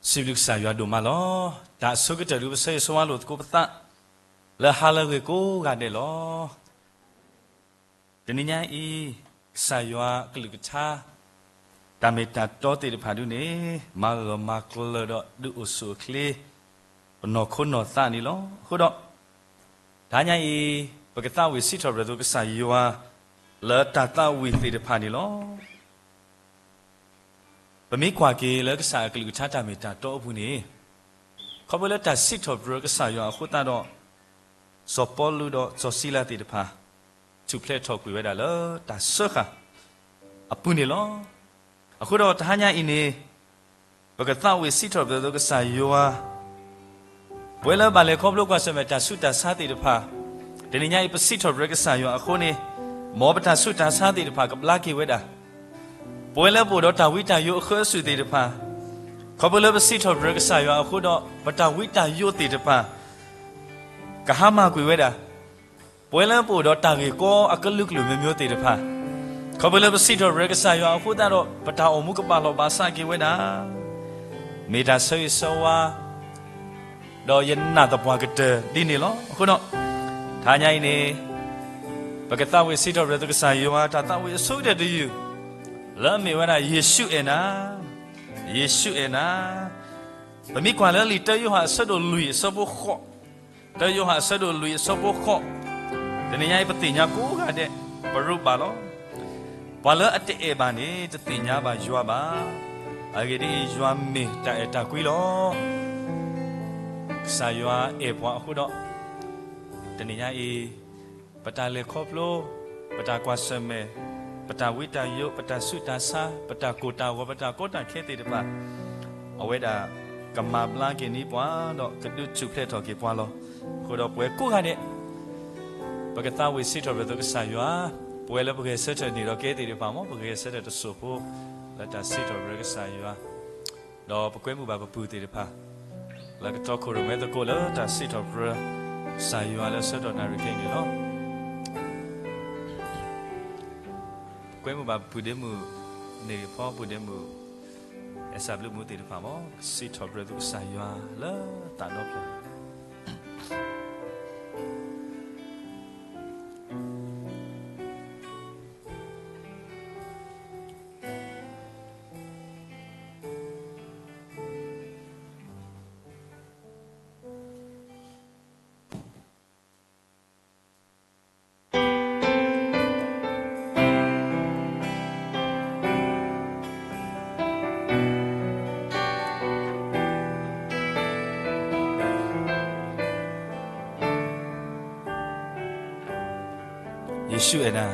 Sibuk saya do malo, tak suka terus saya soal itu peta, lah hal itu gak ada lo. Deninya saya keluar, kami tak tahu tidak padu ni, malu makul do usul kli, penokun nota ni lo, kudo. Tanya berkata wisi terus ke saya, lah tak tahu tidak padu lo. Pemikwa ke lagi saya kalau cakap minta tahu pun ni, kalau tak situ berke saya aku tak do, sopolu do sosial tidak pa, cuplek talk we dah lo, tak suka, apa ni lo, aku do tanya ini, berkata we situ berke saya, boleh balik kalau kau semua tak suka sah tidak pa, deninya ibu situ berke saya aku ni, mau tak suka sah tidak pa kebelaki we dah. Boleh bodoh tahu tak yuk khus di depan. Kau boleh bersitul berke saya aku dah bertahu tak yuk di depan. Kahama kui weda. Boleh bodoh tahu kau akan luklu memio di depan. Kau boleh bersitul berke saya aku dah bertahu muka balok bahasa kui weda. Mita sewa dah yang nak apa kita di ni lo. Aku nak tanya ini. Berkata bersitul berke saya tak tahu sudah di you. Lami wana Yesus ena, pemikwan lali tayu hak sado lui sabo kho, tayu hak sado lui sabo kho. Deninya petinya ku ada perlu balo, bala ate ebani petinya ba jua ba, agedi jua mi tak kui lo, saya ebwa aku do, deninya petale koplo, petakuasa me. Peta wita yuk, peta sutasa, peta kota kete depan. Aweda kemab lagi ni puan, dok kedut cuplek toki puan lo. Kuda puai ku kan dek. Berkata wisi terbetul kesayua, puai le puai serta ni dok kete depan mo, puai serta tu supu, lada si terbetul kesayua. Dok puai mu bapa putih depan. Lagi tok kurung itu kola, dah si terbetul kesayua le serta nariking ni lo. Kau mu bapa budemu ni pun budemu esablu mu tidak faham si terberat tu saya lah tak ada. Yesus ena,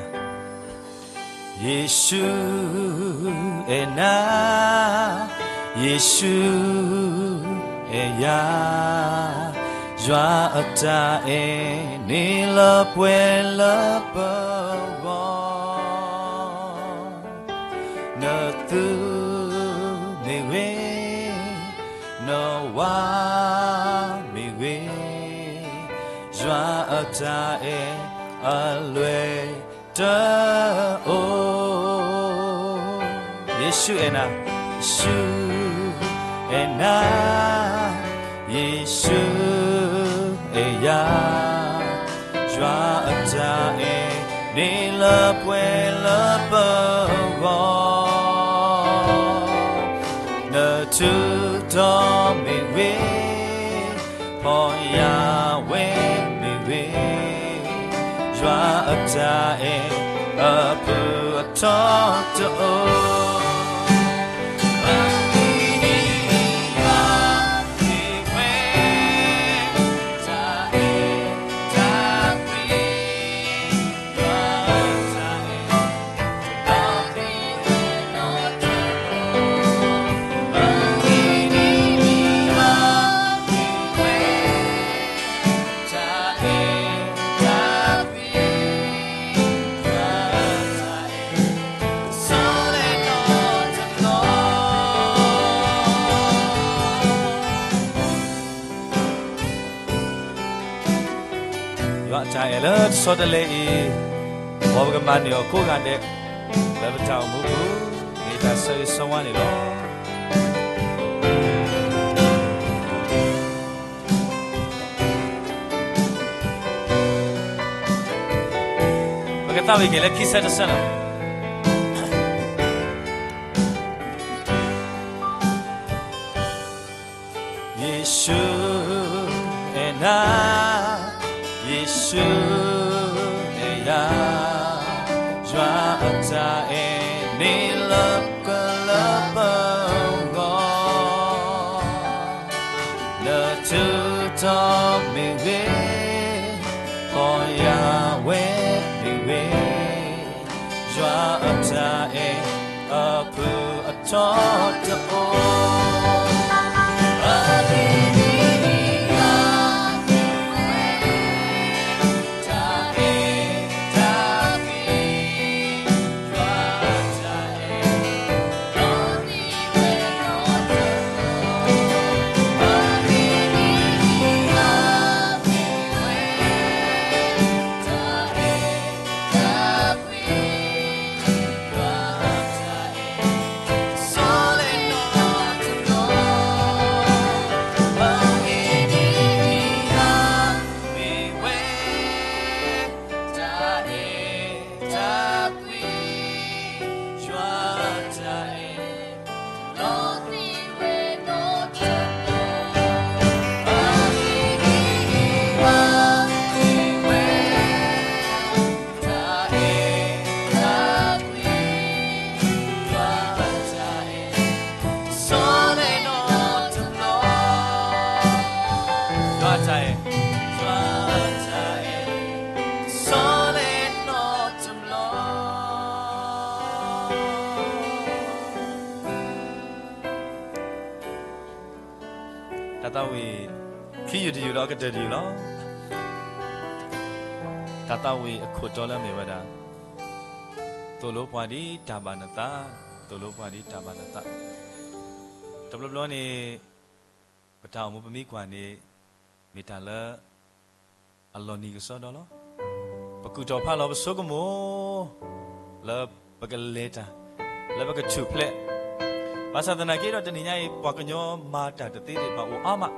Yesus ena, Yesus eya, jua ata ni lepue lepewa, natu mewe, nawa mewe, jua ata alwe ta o Yesus ena Yesus eya jua ta ni lepue lepewa na tu to mewe po Yahweh Jwaatae apu atoto Ela sodale bawa kemana aku kan dek lepas tahu buku kita soi semua ni loh Bagi tahu ke lagi kisah tersana. Yesu enak, Yesu eya, jua ta ni lep kelepeng le tu to me we, koya we we, jua ta apu atot to. Tatawi kiyu di yulo ke dari yulo Tatawi aku dola mewada Tolo padi tabanata Tolo padi tabanata Tablo ni Petau mu pemikuan ni Mitala Allah ni kesal dolo Paku jawab lo besogomo Le bagaleta Le bagacuple Masa tanah kira dan ini pakainya mata tertiri bawa amak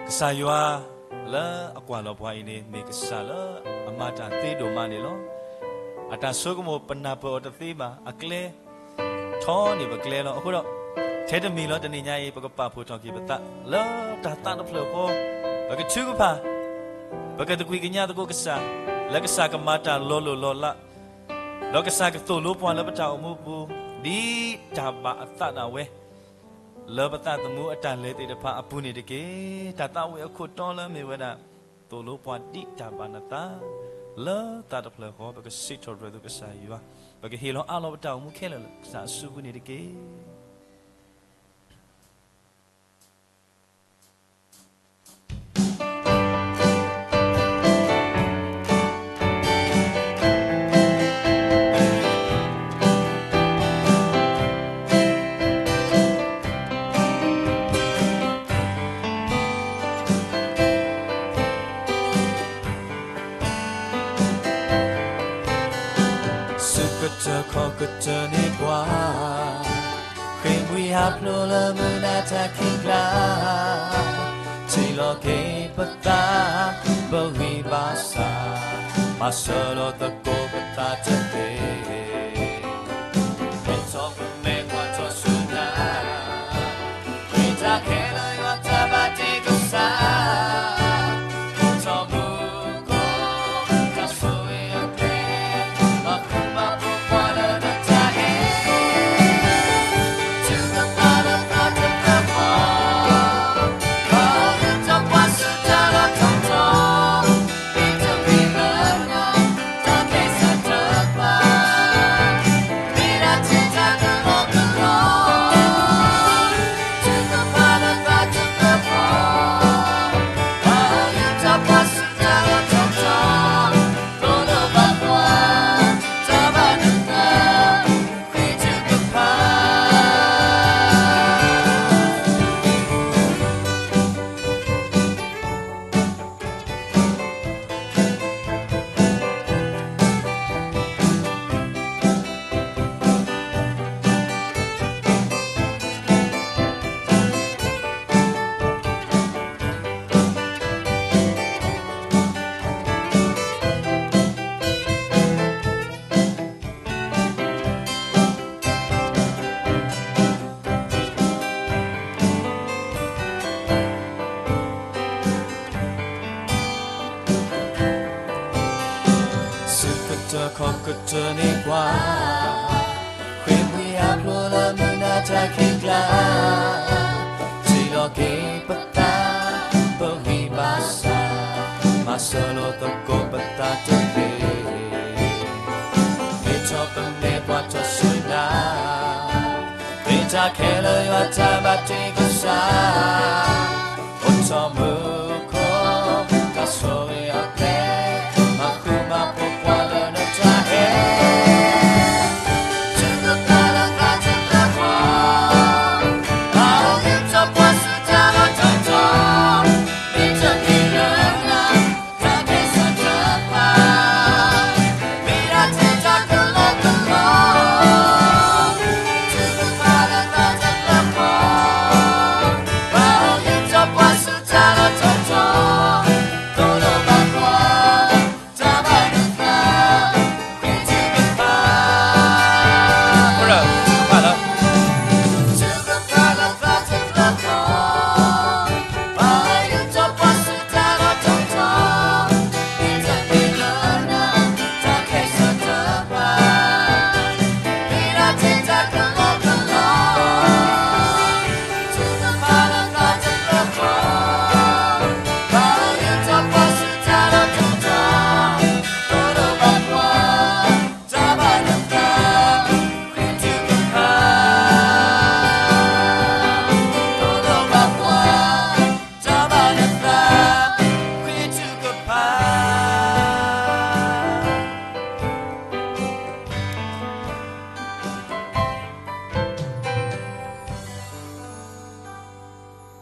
kesayua le aku alau buat ini mekesala amata tido mani lo atas suku penapa tertiba akle thoni bakle lo aku lo cedera milo dan ini pakapa putang kita le datang tu peloko bagi cukup pa bagi tu kuikinya tu kesah le kesah ke mata lo la lo kesah ke tu lupa le pecah umupu di jaba atana we lebata temu atan le ti depa apuni deke tata we aku tola me weda tolo pwa di jaba nata le ta de ple ko ba ke sito re du ke sa yu ba ke hilo alo bata mu khele sa su ku ni deke Kutani kwa Kwi haplo la muna takikla Tilo ke pata Bawi basa Masalo tako pata tete Beto pume kwa to suna Kita kena yota bati kusa coccotone qua qui mi apro la minaccia che si lo che pata poi basta ma solo tocco patate e ciò per me quanto suona e già che lo io già batti cosa o ciò muco da sole a te ma come può quale non c'è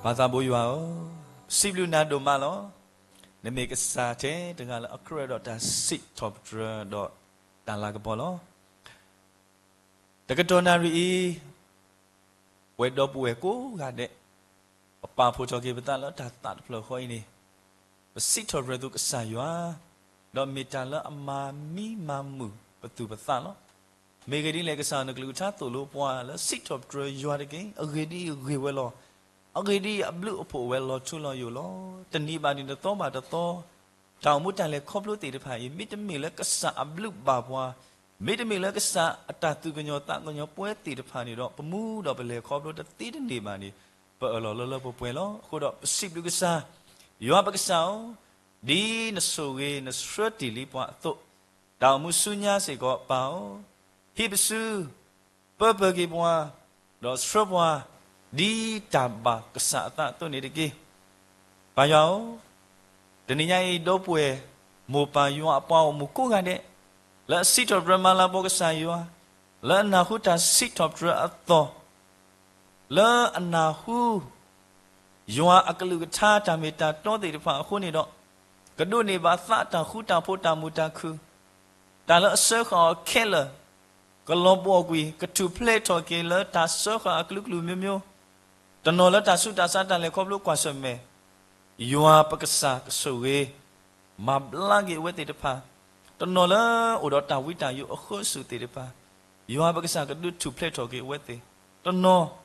Bata boyo, siblu nado malo, neme kesate dengan akre dot da sit top dot dan laga polo. Deketonari wedo pueku gade, apa pucoki betal lo datat pelo ini. Sit top redu kesayua, dot mitala amami mamu betul betal lo. Megadi lagi sana kelu satu lo puala sit top dre juarake, agedi agewelo. Agedi ablu opo well chulo yulo tani bani de to ba de to taw mu tan le khop lo te de pha yi mit de mi le kasa ablu ba bwa mit de mi le kasa ata tu gnyo ta gnyo pwe te de pha ni do pmu do be le khop lo de ti de ni ba ni pa lo pwe lo kho do sip lu kasa yo ba kasa di na so ge na srati li bwa to taw mu sunya se ko pa hi bsu pa pa ge bwa do sro bwa di tambah kesata tu ni deki. Payau, deninya do pue, mu payu apa mu ku kan dek. La sit of drama la bo kesayua, la nahu ta sit of drama atau, la nahu, yua akalu kata tamita to di depan aku ni dok. Kedua ni bahasa ta huta pota muta ku. Dalam sekal kela, kalau buat ketu plate okey la ta sekal akalu miu. Tanola tasu tasa dan lekop lu kuasa me. Yua pakasa kesuwe. Mablagi wet di depan. Tanola udah tahu kita yu akhusu di depan. Yua pakasa kedu tu plate oke wet di. Tano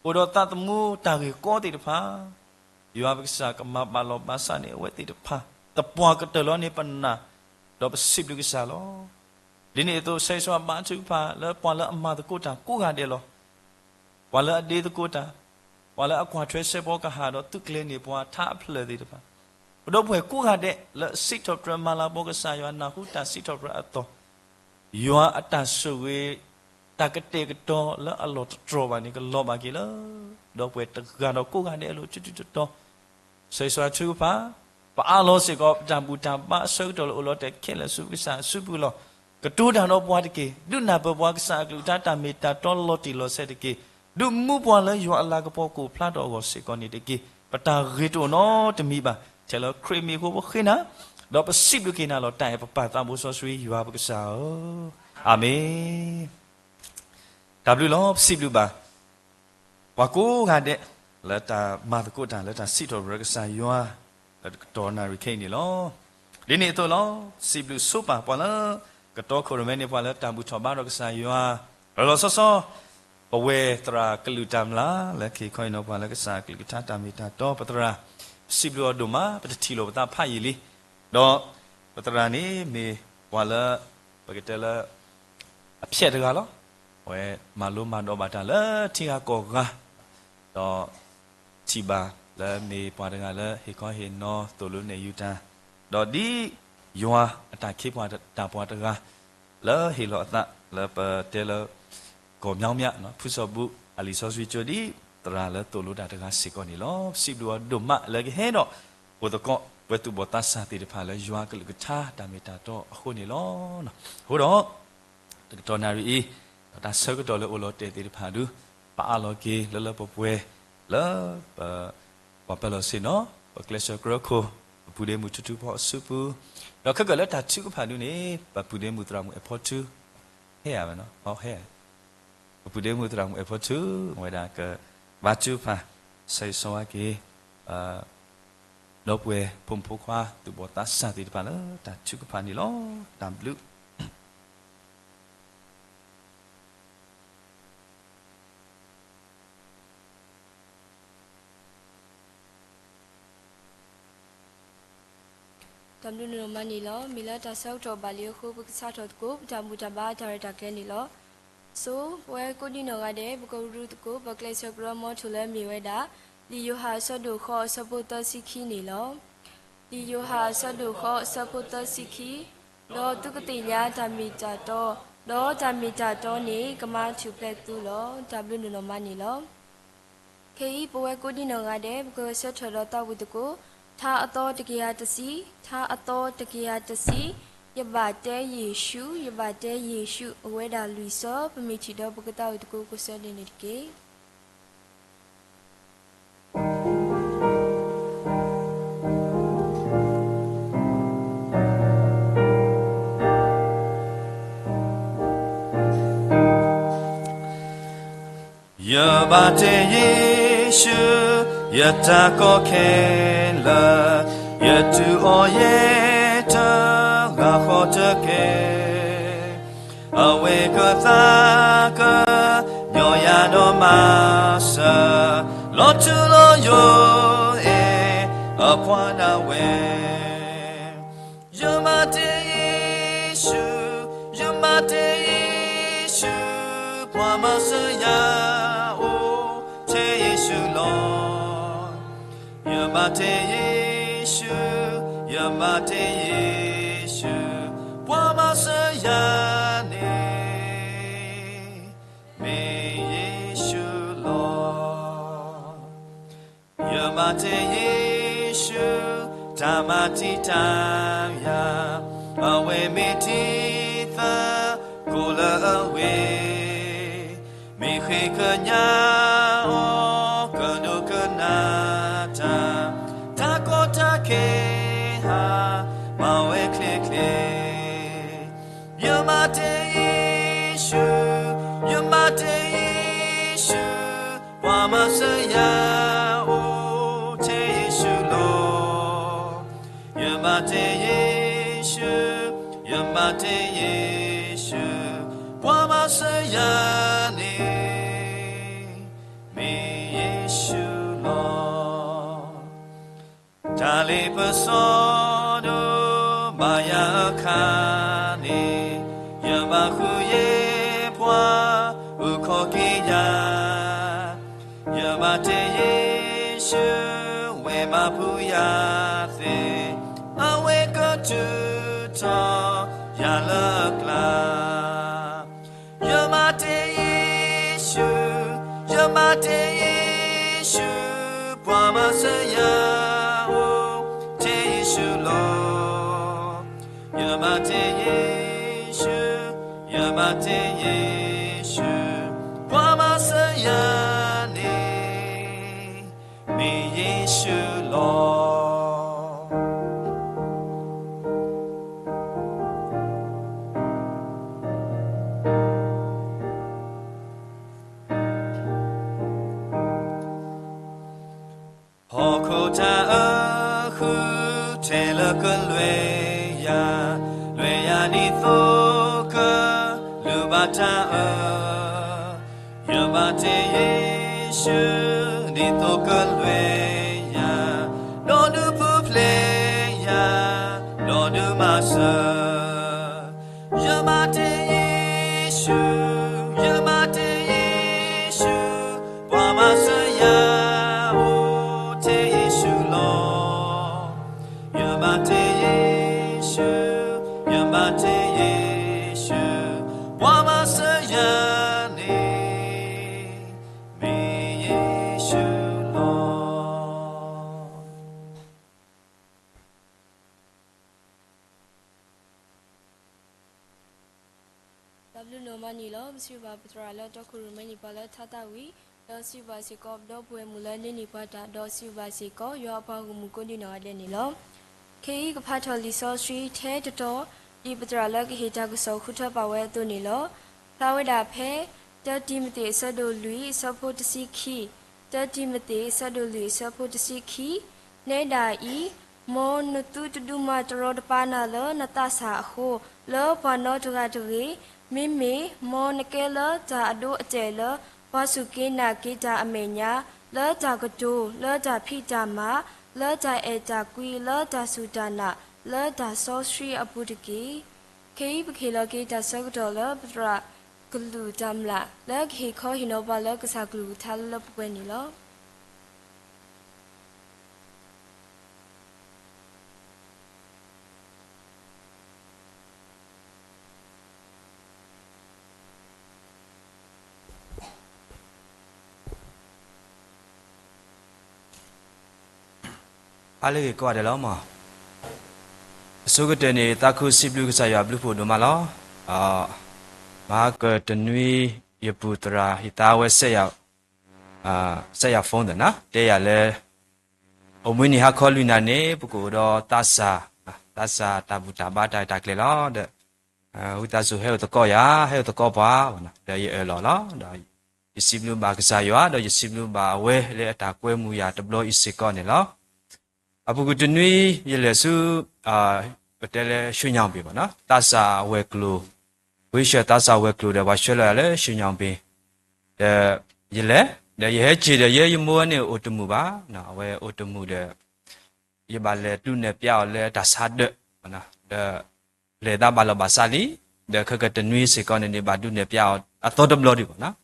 udah tak temu tahu kau di depan. Yua pakasa kemap malam masa ni wet di depan. Tepuah ketelon ni pernah. Dapat sip lu kisah lo. Dini itu saya suap baca pa. Lepas le emak tu kota kuha dia lo. Wala ade tu kota. Wala aku hatre sebo kahado tu kle ni bua ta ple di depan. Udah buat ku hade le sit of drama la boga sayo na huta sit of ato. Yo atas suwe ta kete keto le alot troba ni ke lo bagi le. Do buat tegano ku hade lo cucu to. Saya chu pa pa alo se ko jambu tamba so to lo te kele su bisa subu lo. Ketu dan lo buat ke. Du na buat kesa ku ta meta to lo ti lo se ke. Du mu bwa le yo Allah ko ko pla do ko se ko ni de ki pata rito no de mi ba chelo creamy ko bo khina do pa sip lu kina lo tai pa ta bo so sui yo ba ka sa amen w lo sip lu ba wa ko ga de la ta ma ko ta la ta sit do ka sa yo a to na ri khin ni lo di ni to lo sip lu so pa pa la ka to ko me ni pa la ta bu tho ba do ka sa yo a lo so Awe tra kelutam la, laki kau ino pala kesah kelita tamita do patra siblu aduma pada tilo pata payili do patra ni me wala cái tên là phiệt được đó vậy mà luôn mà đó bà ta là thì có ga đó chỉ bà là mi bà được là khi có hiện nó tổ luôn này yuta đó đi yoa ta khi bà ta bà được là khi lo ta là bà tên là có nhau nhá nó phụ số bu ali số suy cho đi tra là tổ luôn đã được xí con này lo xí đua đùm mà là cái hết đó bộ tộc có bộ tụ bộ ta sa thì được phải là yoa cái lực cha ta mi ta to khu này lo hồi đó cái trò này ta sơ cái trò là ô lô tê thì phải được bà lo kia là bộ quê là bà lo xin nó bà cái sơ cái cô bù đêm một chút bỏ super đó cái là ta chưa có phải được nè bà bù đêm một trạm một airport chứ hè mà nó họ hè bù đêm một trạm một airport chứ ngoài ra cái bà chưa phải xây xong cái đó quê phun phô khoa từ bộ ta sa thì phải là ta chưa có phải đi lo làm lướt tạm du nửa mà nỉ lo mi la ta sau cho bà liêu khu vực sát thuật cúp tạm bù tạm ba thare ta cái nỉ lo số quê cô đi nửa ngày bù câu ru cúp và cây sơ gram mò chule mi quê đá đi yêu hà sơ đủ kho sơ bù tơ si khi nỉ lo đi yêu hà sơ đủ kho sơ bù tơ si khi đó tu cái tiền nhà tạm mi trả to đó tạm mi trả to nỉ cái mà chụp lại tu lo tạm du nửa mà nỉ lo khi bù cô đi nửa ngày bù câu sơ thuật tao bù cúp tha ato tekia tasi tha ato tekia tasi yabate yeshu weda luiso pemichi do bukata utku kusa denike yabate yeshu yata ko la yatu oyeta ga khotake awe ka ta ka nyoya no masa lo tu lo yo e apwana we yamate yeshu pamasa ya o te yeshu lo Yamate Yeshu, Wamasayane, me Yeshu Lord. Yamate Yeshu, Tamati Taya, away metitha, Kula away, me Hekanya, Kanukanata. Keha mawe kle Yamate Yeshu Wamasaya o te Yeshu lo Yamate Yeshu Wamasaya ne me Yeshu lo Dali pasono maya kane yamahuye pwa ukokiya yamate Yeshu we mapuya se awe kotuto yalakla yamate Yeshu pwa masaya Yamate Yeshu, Wamasayane, me Yeshu Lord. Hokota ahu telakalweya, lweya ni thoka. Yamate Yeshu ni tokalweya Nonu pupleya Nonu masa Yamate Yamate Yeshu, Yamate Yeshu, Wamasayane, me Yeshu Lord. W no mani lo siwa patra lo to khuru mani pa lo thata wi lo siwa si ko do pwe mu lo ni ni pa ta do siwa si ko yo pa gu mu ko ni no ade ni lo ke i ka pha tho li so sri the to to di patra lo ki hita ku so khu tho pa we tu ni lo pha we da phe ta di mate sa do lui sa pho ta si khi ta di mate sa do lui sa pho ta si khi ne da I mo nu tu tu du ma tro da pa na lo na ta sa ho lo pa no tu ga tu riမိမိမောနကဲလဂျာအဒိုအကျဲလဝါစုကိနာကိဂျာအမေညာလောဂျာကတိုလောဂျာဖိဂျာမာလောဂျာအေဂျာကွီလောဂျာဆူဒါနာလောဂျာဆောစရီအပူတကီခေပခေလကိဂျာဆကတော်လပဒရာဂလူဂျမ်လာလက်ခေခောဟိနောဘလကစားဂလူထာလပကွဲနီလောအားလေးကွာတယ်လို့မဆိုကတဲ့နေတာခုစီဘလူကစားရဘလူဖို့တို့မလားမာကတနွေရပူတရာဟိတာဝဲဆက်ရောက်ဆက်ရောက်ဖုန်းတယ်နော်တဲ့ရလဲအမွေးနေဟာခေါ်လူနာနေပကိုတော့တဆာတဘူတာဘာတိုင်တက်လေလားတဲ့ဟိတာဆိုဟဲ့တော့ကောရဟဲ့တော့ကောပါနော်တဲ့ရလောလားဒါရစီဘလူဘာကစားရတော့ရစီဘလူဘာဝဲလေအတာကွဲမှုရတဘလို့အစ်စကောနေလားအပုကတနွေရလဲစုပတဲလဲရွှေညောင်ပြီပေါ့နော်တဆာဝဲကလိုဝိရှတဆာဝဲကလိုတဲ့ဘာရွှေလဲလဲရွှေညောင်ပြီရလဲရဲချေတဲ့ရဲရမိုးနဲ့အိုတမှုပါနော်ဝဲအိုတမှုတဲ့ရပါလဲတူနဲ့ပြောက်လဲတဆာတဲ့ပေါ့နော်လေတာဘာလဘာစာလီတဲ့ခကတနွေစေကောနေဘာတူနဲ့ပြောက်အတော်တဘလို့ဒီပေါ့နော်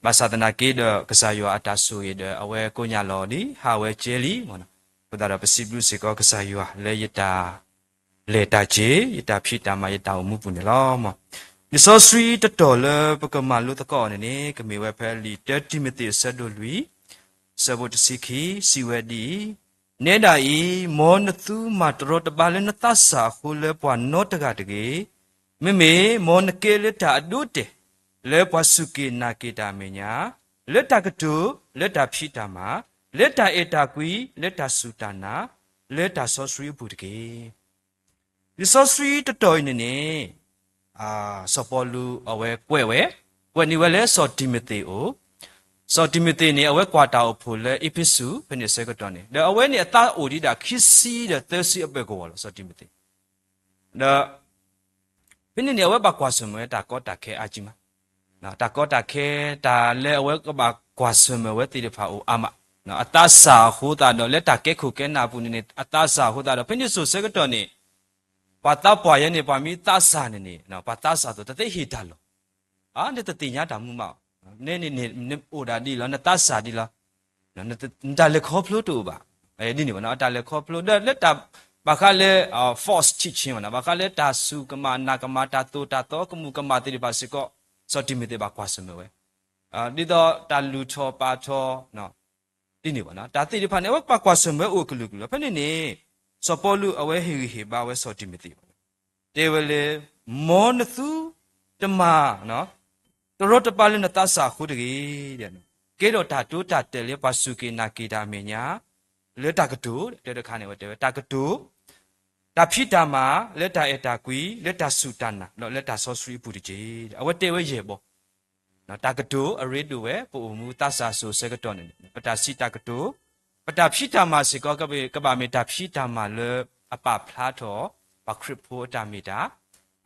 ဘာသာတနာကေတဲ့ကစားရအတာဆူရတဲ့အဝဲကိုညာလော်ဒီဟာဝဲကျဲလီပေါ့နော်ဘုရားပစီဘလူစေကောကစားရလဲရတာလေတာချေရတာဖြီတာမရတာမှုပုန်လောမဒီဆိုစရီတတော်လပကမလူတကောနေကမေဝဲဖဲလီ30မတိဆက်တို့လူစဘတ်စီခီစီဝဲဒီနေတာဤမောနသူမတရတပါလနတဆာခုလေပွားနောတကတကေမေမေမောနကေလက်တာအဒုတေလေပွားစုကေနာကေတာမညာလက်တကတုလက်တာဖြီတာမလက်တာအေတာကွီလက်တာစုတနာလက်တာဆောစရီဘူးတကေဒီဆောစရီတတော်နေနေစပေါ်လူအဝဲကွဲနေဝဲလဲဆော်တီမီတေအိုဆော်တီမီတေနေအဝဲကွာတာအဖို့လဲအပိစုဖနေစကတော်နေဒါအဝဲနေအတာအိုဒီတာခီစီတဲ့သစီအပကောလောဆော်တီမီတေဒါဖနေနေအဝဲဘာကွာစမဲတာကောတာခဲအကြီးမနော်တာကောတာခဲတာလဲအဝဲကဘာကွာစမဲဝဲတီတဖာအိုအမနော်အတာစာဟိုတာတော့လက်တာကဲခုကဲနာပူနေအတာစာဟိုတာတော့ဖနေဆိုစကတော်နေပါတာပွားရနေပါမီတဆာနေနော်ပါတဆာတော့တသိဟိတလောနေတတိညာတာမှုမောက်နေအိုဒါဒီလောနတဆာဒီလောနော်တလက်ခေါဖလို့တူပါဒီနေပါနော်တလက်ခေါဖလို့လက်တာဘာခလဲ force ချစ်ချင်းနော်ဘာခလဲတာစုကမနာကမတာတိုတာတော့ကမှုကမတိပါစကောစောတိမီတေပါကွာစမဝဲဒီတော့တာလူချောပါချောနော်ဒီနေပါနော်တာတိဖာနေဝပါကွာစမဝဲအိုကလူကလဖနေနေစပေါ်လူအဝဲဟီဘာဝဲစောတိမီတေတေဝလေမောနသူတမနော်တရတပါလနတဆာခုတကြီးတဲ့ကေတော့တာတိုးတာတယ်လေပါစုကေနာကေတာမညာလေတာကတူတဲ့တခါနေဝတဲ့တာကတူတာဖိတာမလက်တာအတာကွီလက်တာဆူတနာနော်လက်တာဆောစရီပူတကြီးအဝတေဝရေဘောနော်တာကတူအရေတူဝဲပူမူတဆာဆူစကတော်နေပတာစီတာကတူပတာဖိတာမစေကောကဘာမေတာဖိတာမလေအပဖလားတော်ပခရဖို့တာမီတာ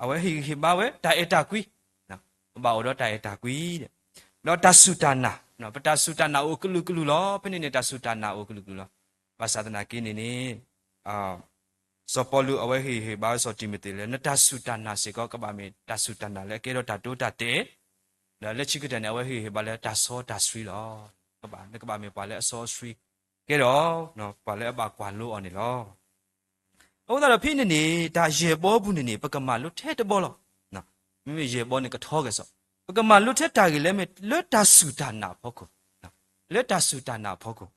အဝဲဟိဘာဝဲတာအတာကွီနော်ဘာတော့တာအတာကွီတဲ့နော်တဆုတနာနော်ပတဆုတနာအိုကလူကလူလောဖနေနေတဆုတနာအိုကလူကလူလောဘာသာတနာကိနေနေစပေါ်လူအဝဲဟိဘာဆိုတီမီတေလေနတဆုတနာစေကောကဘာမေတဆုတနာလေကေတော့တာတိုးတာတဲ့လက်ချိကတဲ့အဝဲဟိဘာလေတဆောတဆွီလောကဘာမေပါလေအဆောဆွီကေတော့နော်ပါလေအဘကွာလို့အော်နေလော ဟုတ်တာတော့ဖိနေဒါရေပေါ်ဘူးနေပကမာလွတ်ထဲတဘောလောနော်မိမိရေပေါ်နေကထောကစောပကမာလွတ်ထဲတာကြီးလဲမဲ့လွတ်တာဆူတာနာဖို့ကိုနော်လွတ်တာဆူတာနာဖို့ကို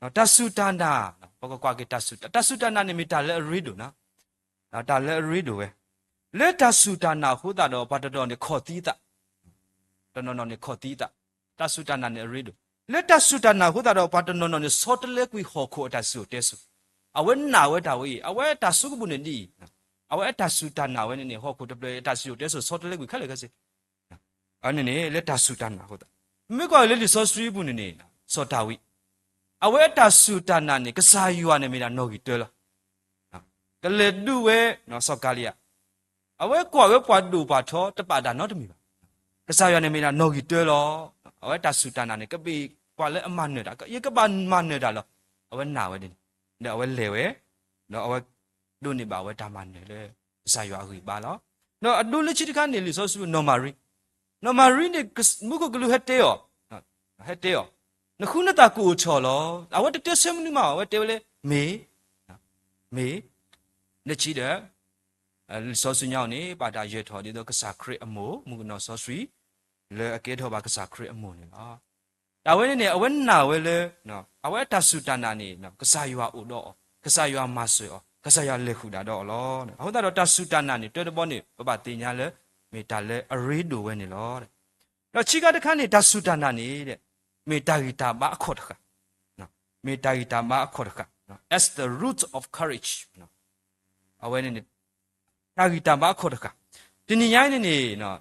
နော်တဆူတာနာနော်ဘောကကွာကေတဆူတာနာနေမိတာလဲရီဒိုနော်ဒါလဲရီဒိုပဲလွတ်တာဆူတာနာဟုတ်တာတော့ဘာတော်နေခေါ်တီးတာတော်နော်နေခေါ်တီးတာတဆူတာနာနေရီဒိုလက်တဆူတာနာဟုတ်တာတော့ဘာတော်နော်နေစောတလဲကွီခေါ်ခိုတဆူတဲဆူအဝဲနာဝဲတာဝေးအဝဲတဆူကဘူးနေနီအဝဲတဆူတာနာဝဲနေဟောခိုတပလေတဆူတဲဆူစောတလဲကွီခက်လေကစေအနေနဲ့လက်တဆူတာနာဟုတ်တာမိကွာလေဒီစောစထရီဘူးနေစောတာဝီအဝဲတဆူတာနာနေကစားယူရနေမိတာနော်ကြီးတဲလားကလေဒူဝဲနော်စောကာလီယာအဝဲကွာဝဲပွားဒူပါထောတပါတာနော်တမီပါကစားယူရနေမိတာနော်ကြီးတဲလောအဝဲတဆူတာနာနေကပိကွာလေအမနေတာကရေကပါမနေတာလောအဝဲနာဝဲနေနော်အဝဲလေဝဲနော်အဝဲဒုန်နေပါဝဲဒါမနေလေစာရွာခီပါလောနော်အဒုလချီတကနေလီဆိုဆူနော်မာရီနေမုကကလူဟက်တေယောဟက်တေယောနခုနတာကူချော်လောအဝဲတဆမနီမအဝဲတေလေမေနချီတဲ့ဆောဆူညောင်းနေပါတာရွေထော်ဒီတော့ကစားခရစ်အမိုမုကနော်ဆောဆွီလေအကဲထော်ပါကစားခရစ်အမိုနေလားဒါဝဲနေအဝဲနာဝဲလေနော်အဝဲတဆူတနာနေနော်ကစားရွာဥတော့ကစားရွာမဆွေဩကစားရွာလေခုတာတော့လောဟုတ်တာတော့တဆူတနာနေတွေ့တဲ့ဘောနေပပတင်ညာလေမေတာလေအရီဒိုဝဲနေလောတဲ့တော့ချိကတခါနေတဆူတနာနေတဲ့မေတာဂီတာဘာခေါ်တခါနော်မေတာဂီတာဘာခေါ်တခါနော် as the root of courage နော်အဝဲနေတာဂီတာဘာခေါ်တခါဒီညိုင်းနေနော်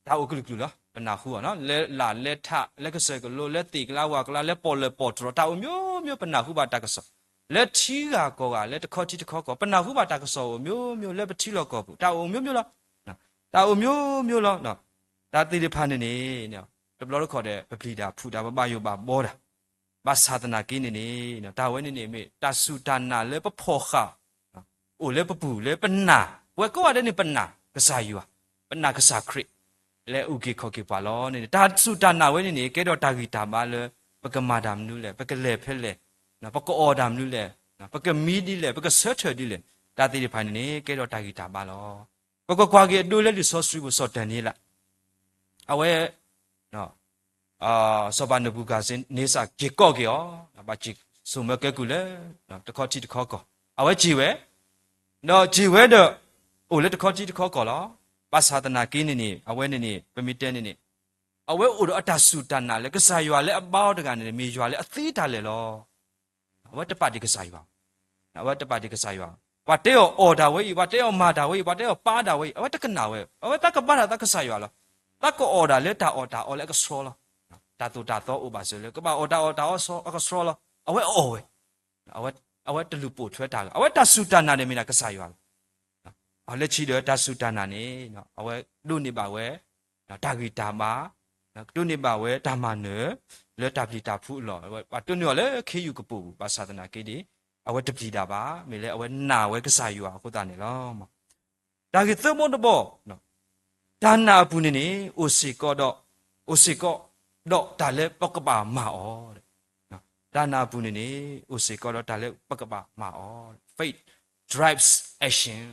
ဒါဥကလူကလူလားပနာခုနော်လဲလာလဲထလက်ကစကလိုလက်တီကလာဝါကလာလဲပေါ်လဲပေါ်တော်တာမျိုးပနာခုပါတကဆောလက်ချီကကောကလက်တခေါတီတခေါကောပနာခုပါတကဆောမျိုးလက်ပတိလောကောဘူးတာမျိုးလားနော်တာမျိုးလားနော်ဒါတိရဖာနေနော်တဘလောခေါ်တဲ့ပပလီတာဖူတာပပယောပါဘောတာဘာသာတနာကိနေနော်တာဝဲနေမေတာဆူတာနာလဲပဖောခါအိုလဲပပူလဲပနာဝဲကောရတဲ့နေပနာကစားယူပနာကစားခရစ်လဲဥကေခေါကေပါလောနေတာဆူတာနာဝဲနေကဲတော့တာဂီတာမလဲပကမာဒမ်နူလဲပကလေဖဲလဲနော်ပကအော်ဒမ်နူလဲနော်ပကမီဒီလဲပကဆက်ချာဒီလဲတာတိရဖာနေကဲတော့တာဂီတာပါလောပကကွာကေဒိုလဲဒီဆော့စထရီကိုဆော့တန်နေလားအဝဲနော်စောပါနဘူကစင်နေစာဂျေကော့ကေယောဘာဂျီဆုမကဲကူလဲနော်တခေါတီတခေါကောအဝဲဂျီဝဲနော်ဂျီဝဲတော့အိုလဲတခေါတီတခေါကောလောပါသာတနာကင်းနေအဝဲနေပမီတဲနေအဝဲအိုတော့အတဆူတနာလဲကစားရွာလဲအပေါတကနေမေရွာလဲအသေးတာလဲလောအဝဲတပတ်ဒီကစားရွာအဝဲတပတ်ဒီကစားရွာဘာတဲယောအော်ဒါဝဲဘာတဲယောမာဒါဝဲဘာတဲယောပါဒါဝဲအဝဲတကနာဝဲအဝဲတကပါတာတကစားရွာလောတကအော်ဒါလဲတာအော်ဒါအော်လဲကဆောလောတာတူတာတော့ဥပါဆိုလေကပါအော်ဒါဆောကဆောလောအဝဲအော်ဝဲအဝဲတလူပို့ထွဲတာအဝဲတဆူတနာနေမိနာကစားရွာအလက်ချီတော့တဆူတနာနေနော်အဝဲလူနေပါဝဲနော်တာဂီတာမာနော်တူနေပါဝဲတာမနေလဲတာပလီတာဖူလောဘာတူနေလဲခေယူကပူဘာသာတနာကေဒီအဝဲတပလီတာပါမေလဲအဝဲနာဝဲကစားယူအခုတာနေလောမတာဂီသမွန်တဘောနော်ဒါနာဘူးနေအိုစီကောတော့ဒါလဲပကပါမာဩတဲ့နော်ဒါနာဘူးနေအိုစီကောတော့ဒါလဲပကပါမာဩ faith drives action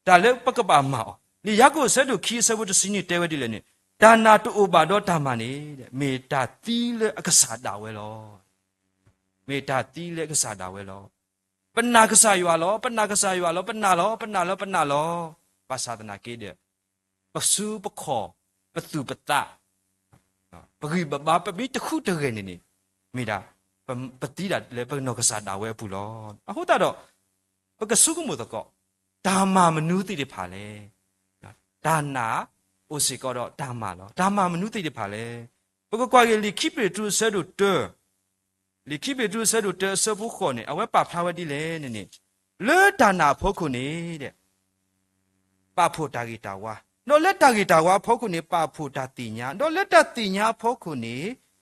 ဒါလဲပကပါမာဩလီရကိုဆက်တို့ခီးဆဝတ်စင်းနေတဲဝဲဒီလဲနေဒါနာတူဘာတော့ဒါမနေတဲ့မေတာတီးလဲအကစားတာဝဲလောမေတာတီးလဲကစားတာဝဲလောပနာကစားရွာလောပနာကစားရွာလောပနာလောပါသာတနာကေတဲ့ပစုပခောပသူပတပဂိဘဘာပပိတခုတကယ်နေမိတာပတိတာလဲပနောကစားတာဝဲဘူးလောအခုတော့ပကစုကမှုတကောဒါမှမနူးတိတယ်ဖာလေဒါနာအိုစီကောတော့ဒါမှလောဒါမှမနူးတိတယ်ဖာလေပကကွာကေလီခိပေတူဆဲတို့တဲလီခိပေတူဆဲတို့တဲဆဘုခေါ်နေအဝဲပါဖလာဝဲဒီလေနေလေဒါနာဖို့ခုနေတဲ့ပါဖို့တာဂီတာဝါနော်လက်တာဂီတာဝါဖို့ခုနေပါဖို့တာတိညာနော်လက်တာတိညာဖို့ခုနေ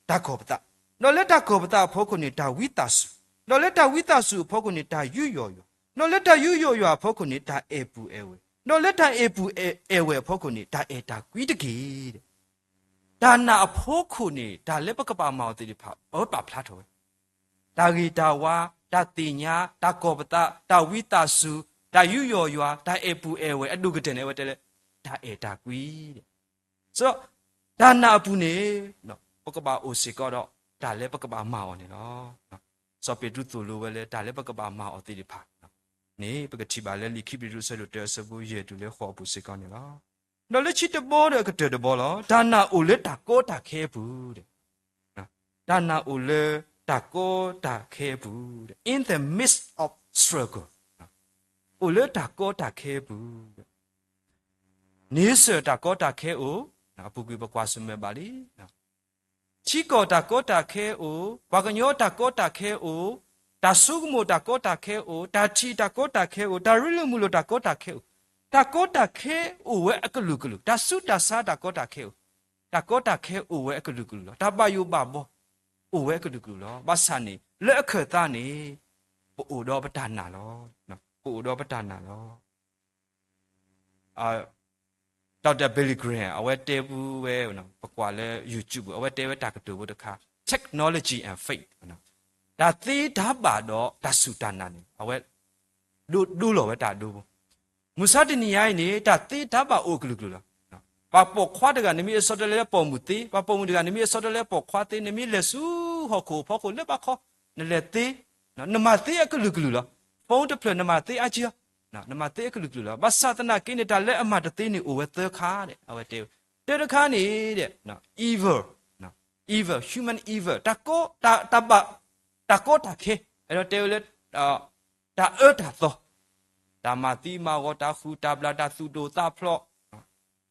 တာခောပတာနော်လက်တာခောပတာဖို့ခုနေတာဝိတာစုနော်လက်တာဝိတာစုဖို့ခုနေတာယူယောယောနော်လက်တာယူယောယောဖို့ခုနေတာအေပူအေဝဲနော်လက်တာအေပူအေဝဲဖို့ခုနေတာအေတာကွီတကေတဲ့ဒါနာဖို့ခုနေတာလက်ပကပါမောတိဖာဩပါဖလာတော်တာဂီတာဝါ တာတင်ညာတာကောပတာတာဝိတာစုတာယူယောယွာတာအေပူအေဝဲအဒုကတဲ့နေဝဲတဲ့လေတာအေတာကွီတဲ့ဆိုတော့ဒါနာပူနေနော်ပကပါအိုစီကတော့ဒါလည်းပကပါမာအောင်နေနော်စောပေတုသူလိုပဲလေဒါလည်းပကပါမာအောင်တိတိဖာနေပကတိပါလေလိခိပိရုဆဲလို့တဲဆဘူးရဲ့တူလေခေါ်ပူစီကောင်းနေလားနော်လက်ချစ်တဘောတဲ့ကတဲ့တဘောလားဒါနာအိုလေတာကောတာခဲဘူးတဲ့နော်ဒါနာအိုလေတာကောတာခဲဘူးတဲ့ in the midst of struggle အိုလေတာကောတာခဲဘူးတဲ့နေစတာကောတာခဲအိုနော်ပူကွေပကွာစမဲပါလိနော်ချီကောတာကောတာခဲအိုဘာကညောတာကောတာခဲအိုတာဆုကမိုတာကောတာခဲအိုတာချီတာကောတာခဲအိုတာရလူမူလိုတာကောတာခဲအိုတာကောတာခဲအိုဝဲအကလူကလူတာဆုတာစားတာကောတာခဲအိုတာကောတာခဲအိုဝဲအကလူကလူတာပါယုပါဘောအိုဝဲကလူကလူလောဘာစနေလက်အခက်သားနေပို့တော့ပတနာလောနော်ပို့တော့ပတနာလောဒေါက်တာဘီလီဂရန်အဝဲတဲဘူးဝဲနော်ပကွာလဲ YouTube အဝဲတဲဝဲတာကတူဘတခါ technology and faith နော်ဒါသေးဓာပါတော့ဒါစုတနာနေအဝဲဒူလောဝဲတာဒူမူစာတနီယိုင်းနေတာသေးဓာပါအိုကလူကလူလားနော်ပါပေါ်ခွားတကနေမီဆော်တလဲပေါ်မူသေးပါပေါ်မူတကနေမီဆော်တလဲပေါ်ခွားသေးနေမီလက်စုဟောခိုဖောခိုလက်ပါခေါနလက်သေးနော်နမသေးအကလူကလူလားဖုန်းတစ်ဖက်နမသေးအချီနော်နမသေးကလူကလူလားဘာသာတနာကိနေတာလက်အမတသေးနေအိုဝဲသခါတဲ့အဝဲတဲတခါနေတဲ့နော် evil နော် evil human evil တကောတဘတကောတခေအဲ့တော့တဲလက်တာတာသောတာမတိမာဂောတာခူတာဘလာတာသုတိုတာဖလော့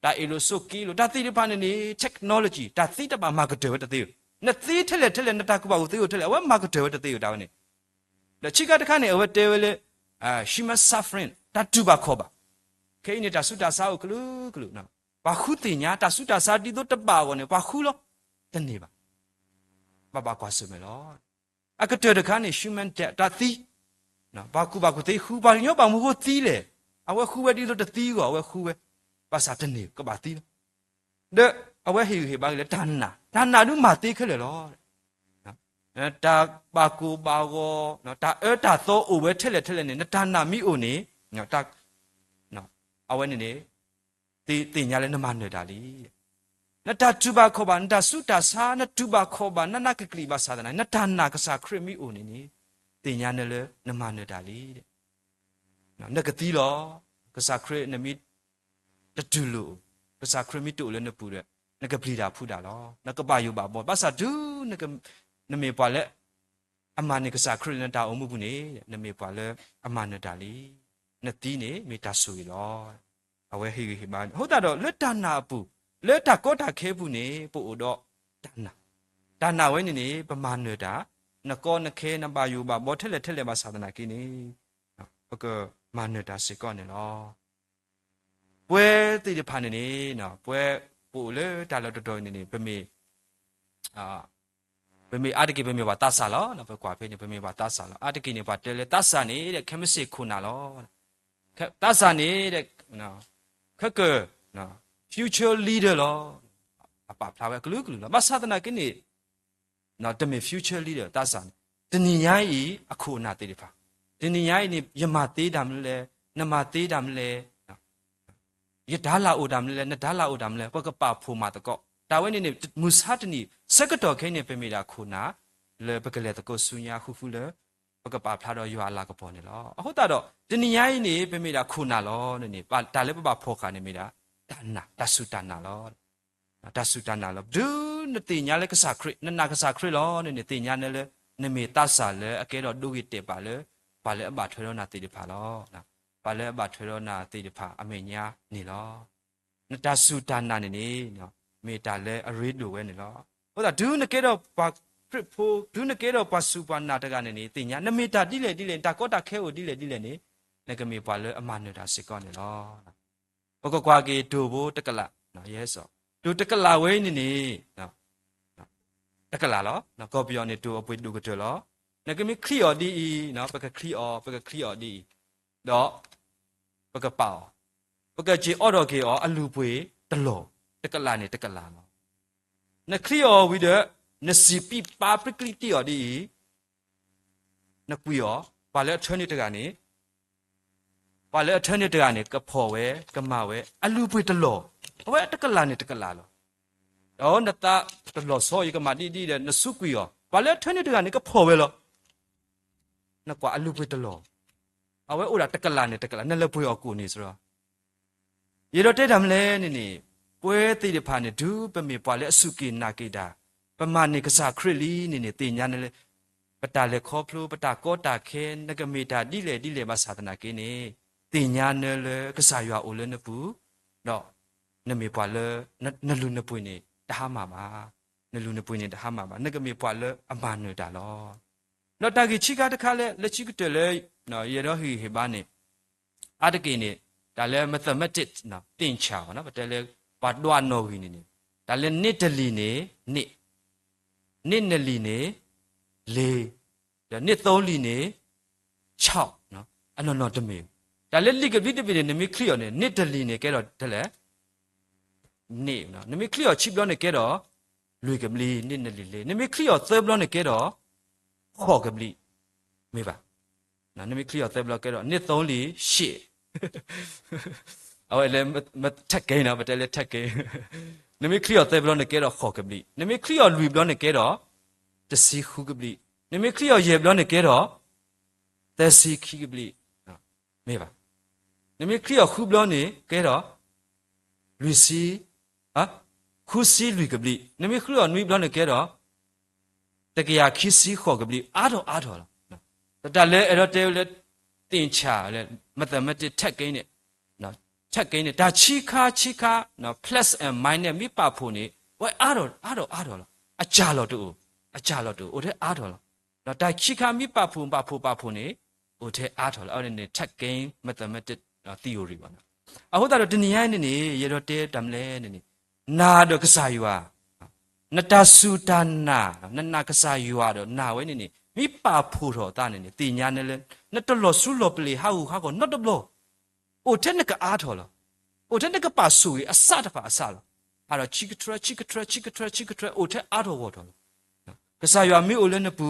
တာအီလိုဆုကီလိုတာတိတဖာနေ technology တာတိတပါမာကတေဝတသေးနသီးထလက်နတကူပါကိုသေးကိုထလက်အဝဲမာကတေဝတသေးကိုတာနေလက်ချိကတခါနေအဝဲတဲဝဲလေshe must suffering တတူပါခေါ်ပါခဲနေတာဆုတာစာကိုကလူနော်ဘာခုတင်ညာတဆုတာစာတီတို့တပါကောနေဘာခုလောတနေပါဘာကွာစမဲလောအကတဲ့တခါနေ human debt တသီနော်ဘာခုသေးခူဘာညောပါမဟုတ်သီးလေအဝဲခူဝဲတီတို့တသီကိုအဝဲခူဝဲဘာစာတနေကဘာသီတဲ့အဝဲဟေဘာလေဒါနာတို့မာသေးခဲလေလောနော်တာဘာကူဘာကိုနော်တာတာသောအိုဝဲထက်လက်နေဒါနာမိအိုနေနော်တာနော်အဝဲနေတင်ညာလဲနမနေတာလီနတာတူဘာခေါ်ပါနတာစုတာစာနတူဘာခေါ်ပါနနကကလီဘာသာဒနာနတာနာကစားခရမီအိုနေတင်ညာနဲ့လဲနမနေတာလီတဲ့နော်နကတိလောကစားခရနမီတတူလို့ကစားခရမီတူလဲနပူတဲ့နကပလီတာဖူတာလောနကပါယူပါဘောဘာသာဒူနမေပွာလဲအမနိကစားခရနတာအမှုဘူးနေနမေပွာလဲအမနတာလီနတိနေမေတာဆူလောအဝဲဟိဟိမန်ဟုတ်တာတော့လက်တနာပူလက်တကောတာခဲဘူးနေပို့တော့တနာဝဲနေပမာနေတာနကောနခဲနပါယူပါဘောထက်လက်ပါသာသနာကိနေဘကမာနေတာစေကောနေလောပွဲတိတဖာနေနော်ပွဲပို့လေတာလတော်နေပမေပမေအာတကိပမေပါတဆာလောနော်ဘကွာဖေးနေပမေပါတဆာလောအာတကိနေပါတဲလေတဆာနေတဲ့ခမစစ်ခုနာလောတဆာနေတဲ့နော်ခက်ကနော် future leader လောအပဖလာပဲဂလူလောမသဒနာကိနေနော်တမေ future leader တဆာတဏိညာဤအခုနာတေးဖာတဏိညာဤနေယမသေးတာမလဲနမသေးတာမလဲယဒါလာအိုတာမလဲနဒါလာအိုတာမလဲပကပဖိုမာတကောတာဝဲနေမူစာတနီစကတော်ခဲနေပမေတာခုနာလေပကလေတကောဆုညာခုဖူလေပကပဖလာတော့ယွာလာကပေါ်နေလောအဟုတ်တာတော့တဏိညာဤနေပမေတာခုနာလောနေပါဒါလည်းပပဖောခါနေမိတာတနာတဆုတနာလောတဆုတနာလောဒူနတိညာလေကစားခရနနာကစားခရလောနေတိညာနဲ့လေနမေတဆာလေအကဲတော့ဒုဝိတေပါလေပါလေအဘထွေရောနာတိတဖာလောနာပါလေအဘထွေရောနာတိတဖာအမေညာနေလောနတဆုတနာနေနော်မေတာလေအရိလိုဝဲနေလောဟုတ်တာဒူနကဲတော့ပါခရဖိုဒူနကဲတော့ပါစုပါနာတကနေတိညာနမေတာတိလေတာကောတာခဲကိုတိလေနေနကမေပါလေအမနေတာစစ်ကောနေလောဘကကွာကေဒိုဘိုတကလနော်ရဲစောဒိုတကလဝဲနေနော်တကလလောနော်ကောပြောနေဒိုအပွေဒိုကတလောနကမေခရီအော်ဒီနော်ပကခရီအော်ဒီတော့ပကပေါပကဂျီအော်တော်ကေအော်အလူပွေတလောတကလနေတကလနော်နခရီအော်ဝိဒနစီပီပါပကလီတီအော်ဒီ နကွီရောပါလဲထွန်းနေတကနေပါလဲထွန်းနေတကနေကဖော်ဝဲကမဝဲအလူပွေတလောဝဲတကလာနေတကလာလောတော့နတာတလောဆောရကမတီတီတဲ့နစုကွီရောပါလဲထွန်းနေတကနေကဖော်ဝဲလောနကွာအလူပွေတလောအဝဲဥရာတကလာနေတကလာနလပွေရောကိုနေဆိုတော့ရေတော့တဲ့တယ်မလဲနေပွဲတိတဖာနေဒူးပမေပွာလဲအစုကေနာကေတာပမာနေကစားခရလီနေတင်ညာနေပတာလေခေါဖလူပတာကောတာခဲနကမေတာဒီလေမသာသနာကေနေတင်ညာနေလေကစားရွာအိုလနပူတော့နမေပွာလဲနလူနပွေနေတဟာမာပါနလူနပွေနေတဟာမာပါနကမေပွာလဲအမနွေတာလောတော့တာကြီးချိကတခါလဲလက်ချိကတလေနော်ရေတော့ဟီဟေဘာနေအတကေနေဒါလဲ mathematics နော်တင်ချာနော်ပတဲလဲပါဒွားနော်ဟီနေဒါလဲနစ်တလီနေနစ်နလီနေ4နစ်3လီနေ6နော်အနော်တမေဒါလဲလိကပိတပိနေနမီခလီယောနေနစ်တလီနေကဲတော့တလဲနေနော်နမီခလီယောချိပလောနေကဲတော့လွေကမလီနစ်နလီလေနမီခလီယောသဘလောနေကဲတော့ခေါ်ကမလီမေပါနော်နမီခလီယောသဘလောကဲတော့နစ်3လီ8awai le thak gain na batel thak gain nami clear te blon ne ke ro kho ke bli nami clear lui blon ne ke ro te si khu ke bli nami clear ye blon ne ke ro te si khi ke bli me ba nami clear khu blon ne ke ro lui si ha khu si lui ke bli nami clear nui blon ne ke ro te ke ya khi si kho ke bli a do la ta le ero te le tin cha le mathematics thak gain neချက်ကိန်းနဲ့ဒါချီခါနော် plus and minus မိပါဖို့နေဝဲအားတော့လားအကြလော်တူဟိုတဲ့အားတော့လားနော်ဒါချီခါမိပါဖို့နေဟိုတဲ့အားတော့လားအဲ့ဒီချက်ကိန်း mathematics theory ပါနော်အခုတော့တနည်းအားနဲ့ရေတော့တဲတမ်လဲနေနာတော့ကစားယူဟာနတဆူတနာနကစားယူဟာတော့နာဝဲနေမိပါဖို့တော့တာနေတင်ညာနဲ့လဲနတလောဆူလောပလီဟာကောnot the blowโอ้เทนกอาทอลโอ้เทนกปาสุยอสะตะปาอสะลอะดอชิกทรโอ้เทอาทอวอทอลกษายามิโอเลนปู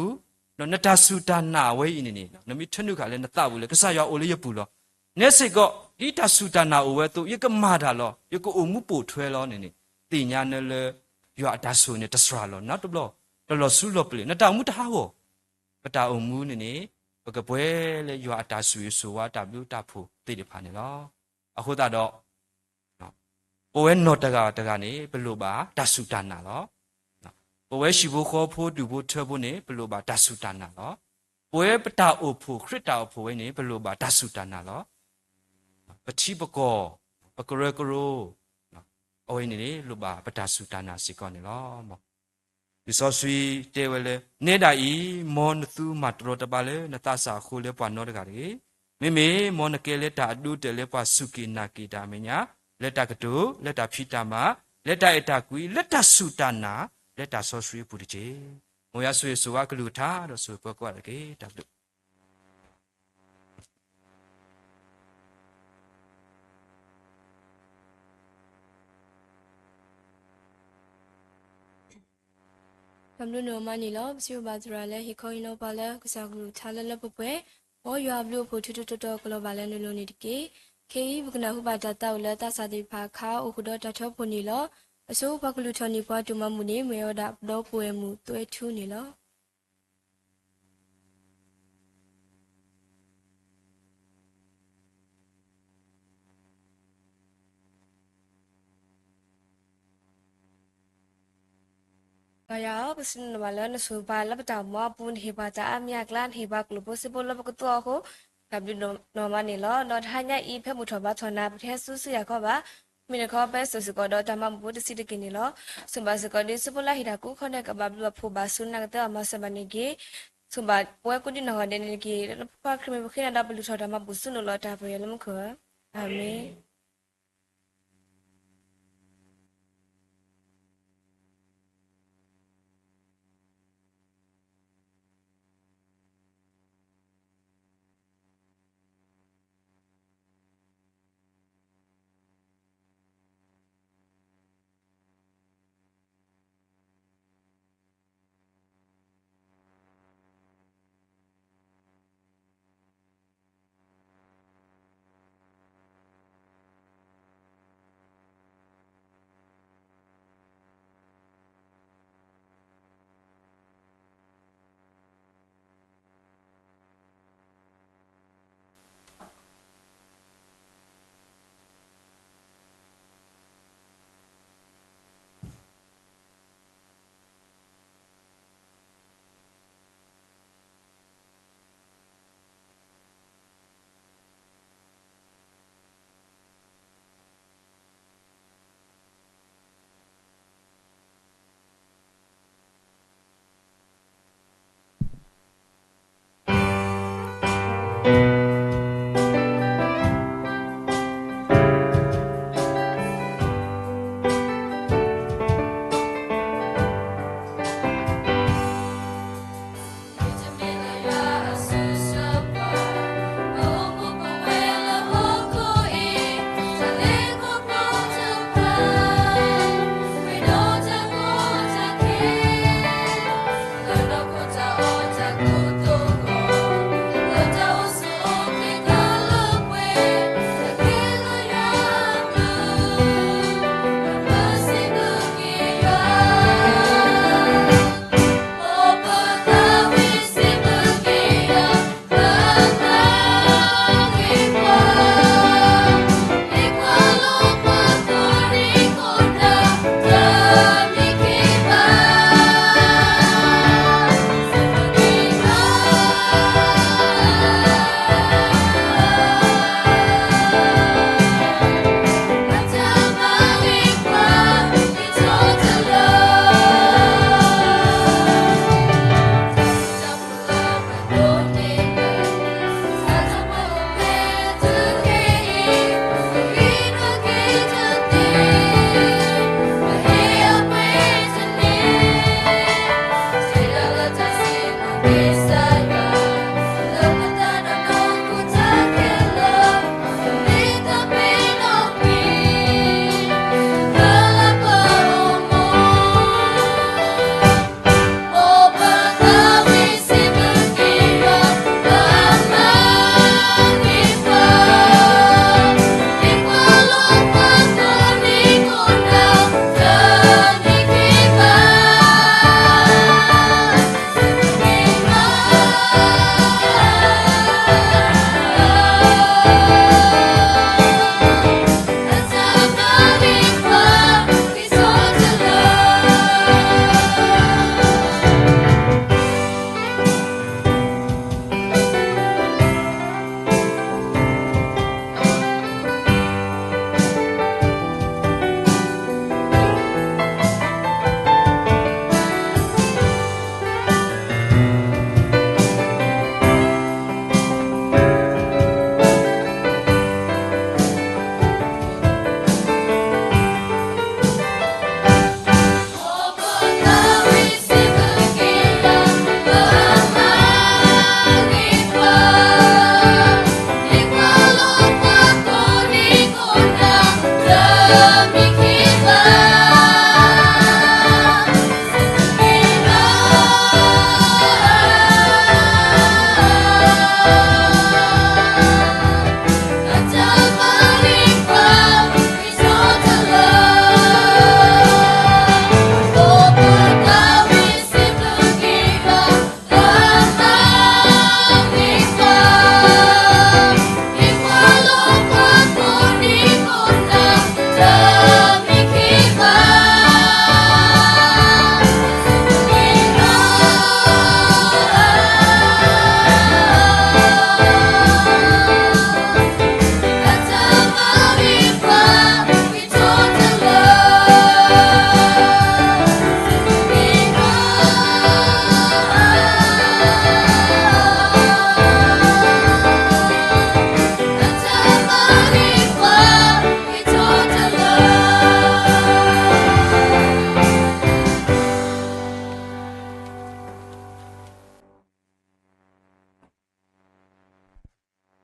นนตาสุตานาเวอินี่นมิทนุกะเลนตะบุเลกษายาโอเลยปูลอเนสิก็อีตาสุตานาโอเวตุยกมาดาลอยกโอมุปูถวยลอนี่ติญาเนเลยอตาสุเนตสราลอนะตบลอตลอสุลอปเลนตามุตหาวอปตาอมูนี่ปกบวยเลยยอตาสุยสุวาตาบลูตาพูติดิพานี่ลอအခုတော့ပိုဝဲနော်တကနေဘလို့ပါတဆုတနာလောပိုဝဲရှိဖို့ခေါ်ဖို့တူဖို့ထွဖို့နေဘလို့ပါတဆုတနာလောပိုဝဲပတာအိုဖို့ခရစ်တာအိုဖို့ဝဲနေဘလို့ပါတဆုတနာလောပတိပကောပကရကရိုအဝဲနေလို့ပါပတဆုတနာစီကောနေလောမောဒီစောဆွေတဲဝဲလေနေတာဤမောနသူမတရတပါလေနတဆာခိုလေပွားနော်တကလေမေမေနကေလက်တာအတူတယ်လေပွားစုကိနာကိတာမညာလက်တာကတုလက်တာဖိတာမလက်တာအတာကွီလက်တာစုတနာလက်တာဆောဆွေပူတကျေမောရဆွေဆိုဝကလူထားတော့ဆိုပွားကွာလေကေတပ်လို့ကမ္လူနိုမနီလောစီဘာဒရာလေဟီခိုင်နိုပါလေကစားကလူထားလဲလပပွဲမောရွာဘလို့ဖို့ထူထူတော်ကလောပါလဲနုလိုနေတကေခေဘကနာဟုပါတတောက်လဲတသတိဖာခါအခုတော့တထောဖို့နီလောအစိုးဘကလူထော်နီပွားတူမမှုနေမေယောဒဘလောပွဲမှုတွဲထူးနေလောဘာယောပစနမလနဆူပါလပတာမပွန်ဟေပါတာအမြကလန်ဟေပါကလူပိုစပိုလပကတောဟုကဘလနော်မနီလောနော်ထိုင်ညဤဖက်မှုထောပါထောနာပထဲဆူဆရခောပါမိနခောပဲဆူစကောတော့တမမဘုဒစီတကင်းနီလောစမစကောဒီစပိုလာဟိတာကုခနဲ့ကဘဘလဖိုပါဆုနာကတမစမနီကေစမပွဲကုဒီနော်ဒနေကေပခရမခိနာဒဘလူထောတာမဘုဆုနလောတာပြေလမခောအာမင်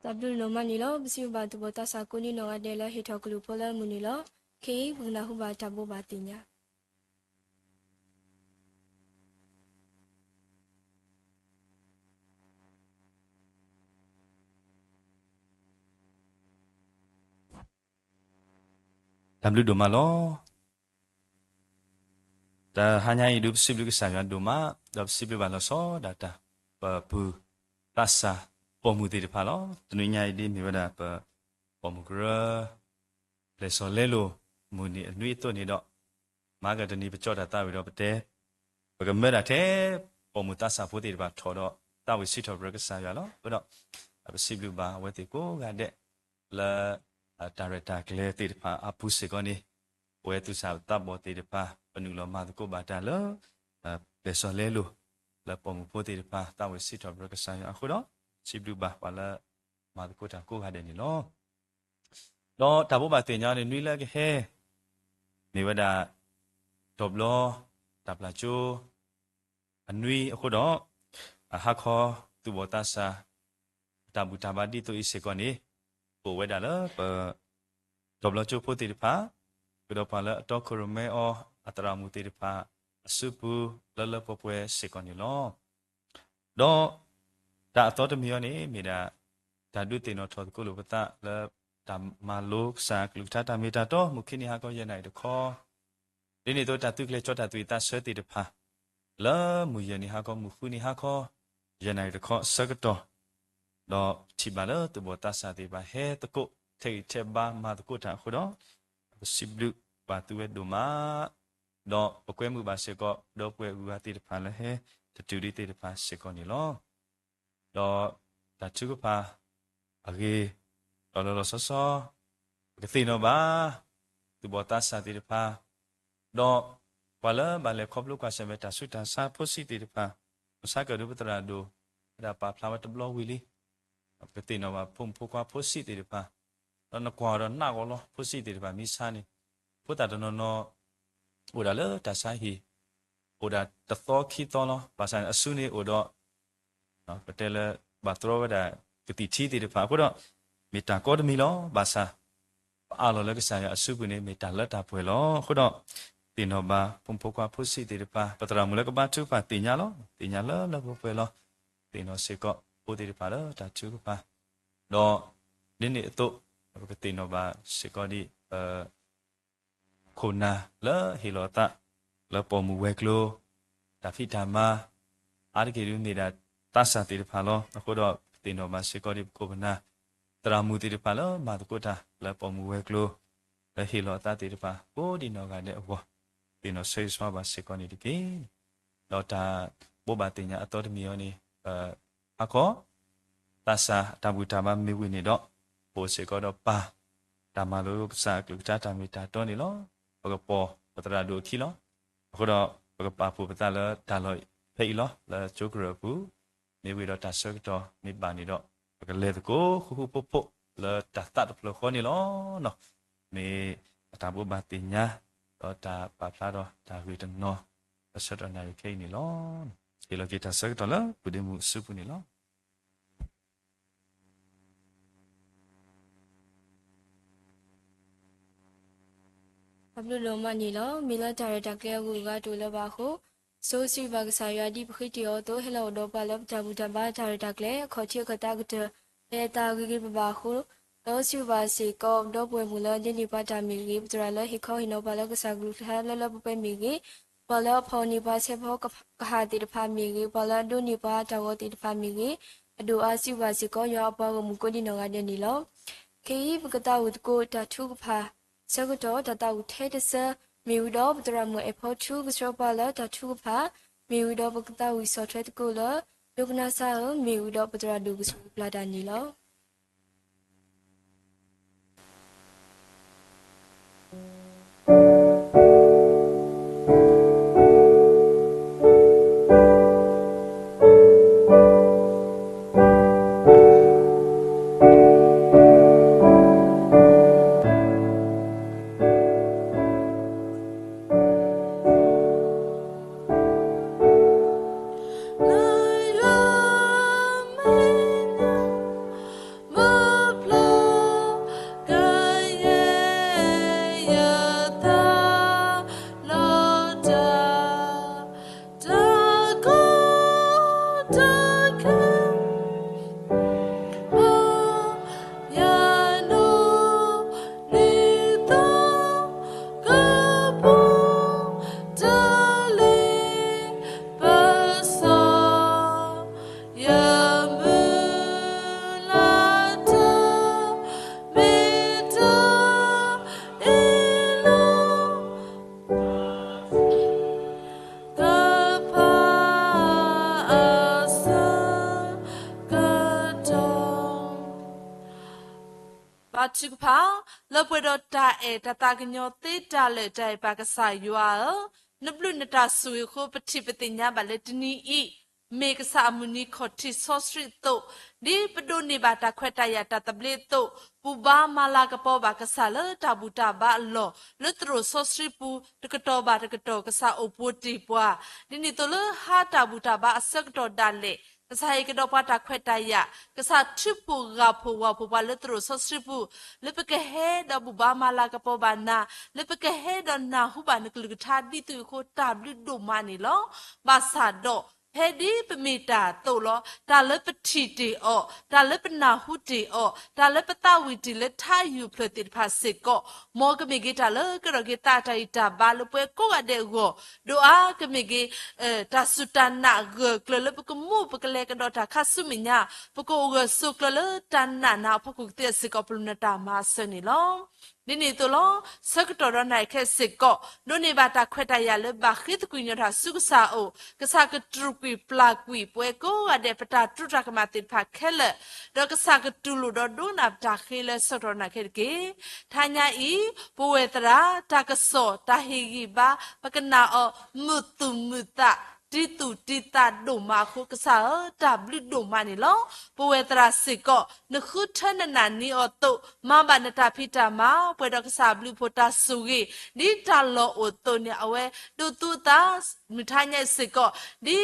တဘလူနောမနီလောပစီဘာတဘတာစာကိုနီနောငါဒဲလဟေထောက်ကလူပေါ်လမူနီလောခေဘူနာဟုဘာတဘောဘာတင်ညာ တမ်လူဒိုမာလောတာဟာညာဤဒုပစီဘလူကဆာယန်ဒိုမာဒပစီဘလူဘာလောဆောဒါတာပပူပါစာပေါ်မူတီတဖာလောတနွေညာဤဒီမြေဝဒပပေါ်မူကရလေဆောလဲလိုမူနီအနွေတော့နေတော့မာဂဒနီပကြောတာတာဝီတော့ပတဲပကမဲတာတဲ့ပေါ်မူတဆာဖိုတီတဖာထော်တော့တာဝီစီထော်ဘရကဆာယလောဘတော့ပစီဘလူဘာဝဲတီကိုကတဲ့လာဒါရတာကလေးတီတဖာအပူစေကောနေဝဲသူစာတပ်ဘောတီတဖာပနူလောမာတကိုဘာတာလောလေဆောလဲလိုလာပေါ်မူဖိုတီတဖာတာဝီစီထော်ဘရကဆာယအခုတော့စီဘလူဘာပါလာမာတကိုတာကိုဟာတဲ့နေလောတော့တဘောဘာတင်ညာနေနွိလကဟဲနေဝဒဒေါဘလောတပ်လာချိုအနွိအခုတော့ဟာခေါ်သူဘောတာစာတဘူတဘာဒီတိုဣစေကောနေပိုဝဲဒါလပဒေါဘလောချိုဖိုတီတဖာဘဒပါလာတော့ခရမဲအောအတရာမူတီတဖာအစုပူလလပပွဲစေကောနေလောတော့ဒါအတော်တမျိုးနေမိတာဒါဒုတေနောထောကိုလိုပတလဒါမာလုစာကလူထတာမီတာတော့မုခိနီဟာကောရနိုင်တခေါ်ဒီနေတော့တတုကလေချောတတူတာဆွဲတီတဖာလာမူယနီဟာကောမူခုနီဟာကောရနိုင်တခေါ်စကတော့တော့ချိပါလတဘောတာစာတိပါဟဲတကုထေချေဘာမာတကုတာခုတော့စီဘလူပါတူဝဲဒိုမာတော့ပကွဲမှုပါစေကောတော့ပွဲဦးဟာတီတဖာလဲဟဲတတူဒီတီတဖာစေကောနီလောတော့ဒါချုကပါအဂေလောဆောဆောကတိနောဘာသူဘောတာစာတိတဖာတော့ဘာလဲဘာလဲခေါပလုကဆမတာဆွတာစာဖိုစီတိတဖာစာကရူပတရာဒိုဒါပါဖလာဝတ်ဘလောဝီလီကတိနောဘာဖုန်ဖိုကွာဖိုစီတိတဖာတော့နကွာတော့နာကောလောဖိုစီတိတဖာမိစာနေဖုတာတနောနောဟိုဒါလဲတဆိုင်ဟီဟိုဒါတသောခီတောလောဘာဆိုင်အဆုနေဟိုတော့နော်ပတဲလဲဘာထရောဝဒါကတိချီတိတဖာခုတော့မေတ္တာကောဒမီလောဘာသာအာလောလကဆာရအစုပုနေမေတ္တာလက်တာပွဲလောခုတော့တင်တော့ဘာပုံဖို့ကွာဖို့စီတေပါပတရာမူလကဘာသူပါတင်ညာလောတင်ညာလောလပွဲလောတင်တော့စေကောပိုတေပါလောတာသူပါတော့ဒီနေ့တော့ကတင်တော့ဘာစေကောဒီခုနာလောဟီလောတာလောပေါ်မူဝဲကလိုတာဖီတာမာအာရကေရုနေတာတဆာတေပါလောအခုတော့တင်တော့ဘာစေကောဒီကိုဗနာတရာမူတီတပါလောမာတကုတာလပေါ်မူဝဲကလိုလဟီလောတာတီတပါပိုဒီနောကတဲ့အဘောဒီနောဆေးဆွာပါစေကောနီဒီကေလောတာဘောဘာတင်ညာအတော်တမီယောနီအခေါ်တဆာတဘူတာမမေဝိနေတော့ပိုစေကောတော့ပါတာမလိုစာကလူတာတာမီတာတော်နေလောဘကပေါ်ပတရာဒိုခီလောအခုတော့ဘကပါဖူပတလာတာလောဖေးလောလာချိုကရပူမေဝိတော့တဆကတော့မိပါနေတော့ကလေးတကိုခုပုပုလာတတ်တပလခေါနီလောနော်မေတာဘူဘာတင်ညာတော့တာပါဖလာတော့တာဝီတနော်အစတော့နိုင်ခိနီလောဒီလိုကိတာဆက်တော့လာပုဒိမှုစုပုနီလော ဘဘလူလောမနီလောမီလာဒါရတာကဲကူကတူလပါခုဆိုစီဘကဆာယာဒီပခိတီယောတိုဟဲလောဒေါ်ပါလပ်တဘူတဘာဒါရတာကလေခေါ်ချကတာကတလေတာဂီပဘာခုလောစီဘာစီကောဒေါ်ပွဲမူလာဒီနိပါတာမီဂီပတရလဟိခေါဟိနောပါလကဆာဂရုထာလလပပမီဂီပါလဖောနိပါဆေဖောကဟာတိတဖာမီဂီပါလဒုနိပါတဝတိတဖာမီဂီအဒူအာစီဘာစီကောယောအပေါ်ကမူကိုဒီနောကတဲ့နီလောခေယီပကတာဝတ်ကိုတထုကဖာစကတော့တတဝထဲတဆမီဝဒပတရမအဖို့ချူကစပလာတထုဖာမီဝဒပကတဝီဆော့ထွဲတကိုလယုကနာဆာမီဝဒပတရဒုကစပလာဒနီလော ပါချိဖာလပွေတော့တာအဲတတာကညောတေးတာလေတိုင်ပါကစားရွာနပလူနတာဆူခိုပတိပတိညာပါလေတနီဤမေကစာမူနီခေါတိဆောစရစ်တိုဒီပဒိုနေဘာတာခွက်တရတာတပလေတိုပူဘာမာလာကပေါ်ဘာကစားလတာဘူတာဘာလောလွတ်ထရဆောစရစ်ပူတကတော်ဘာတကတော်ကစားအပူတီပွားဒီနီတိုလဟာတာဘူတာဘာအစကတော်ဒါလေကစားရကတော့ပါတာခွက်တရကစားထစ်ပူကဖူဝဖူဘာလွတ်ထရဆောစရစ်ပူလပကဟဲဒဘူဘာမာလာကပေါ်ဘာနာလပကဟဲဒနာဟုဘာနကလကထာဒီတူခိုတာဘလူဒိုမာနီလောဘာသာတော့ဟဲဒီပမီတာတိုလောဒါလပတိတီအောဒါလပနာဟုတီအောဒါလပတဝီတီလထာယူဖလတိဖာစေကောမောကမေဂီတာလကရဂီတာတိုင်တာဘာလပွဲကိုအတဲ့ကိုဒိုအာကမေဂီတာစုတနာဂကလလပကမှုပကလေကတော့တာခဆုမညာပကိုဂဆုကလတန်နာနာပကုတေစေကောပလနတာမာစနီလောဒီနေ့တော့စကတော်ရနိုင်ခဲ့စစ်ကောနုနေဘာတာခွက်တရလဘခိတကွညတာစုကစားအိုကစားကထရုကွီပလာကွီပွဲကိုအတဲ့ပတာထရုတကမတိဖခဲလတော့ကစားကတူလူတော့ဒုနာတာခဲလစတော်နာခဲ့ကေထာညာဤဘဝေတရာတာကစောတာဟီဂီဘာပကနာအောမုတုမုတတီတူတီတာဒိုမာခုကစားတာဘလူဒိုမာနီလောပဝေတရာစစ်ကောနခုထနနာနီအောတုမဘာနတာဖီတာမာပွဲတော့ကစားဘလူဖိုတာဆူဂီဒီတာလောအိုတိုနီအဝဲတူတူတာမိထိုင်းရဲ့စစ်ကောဒီ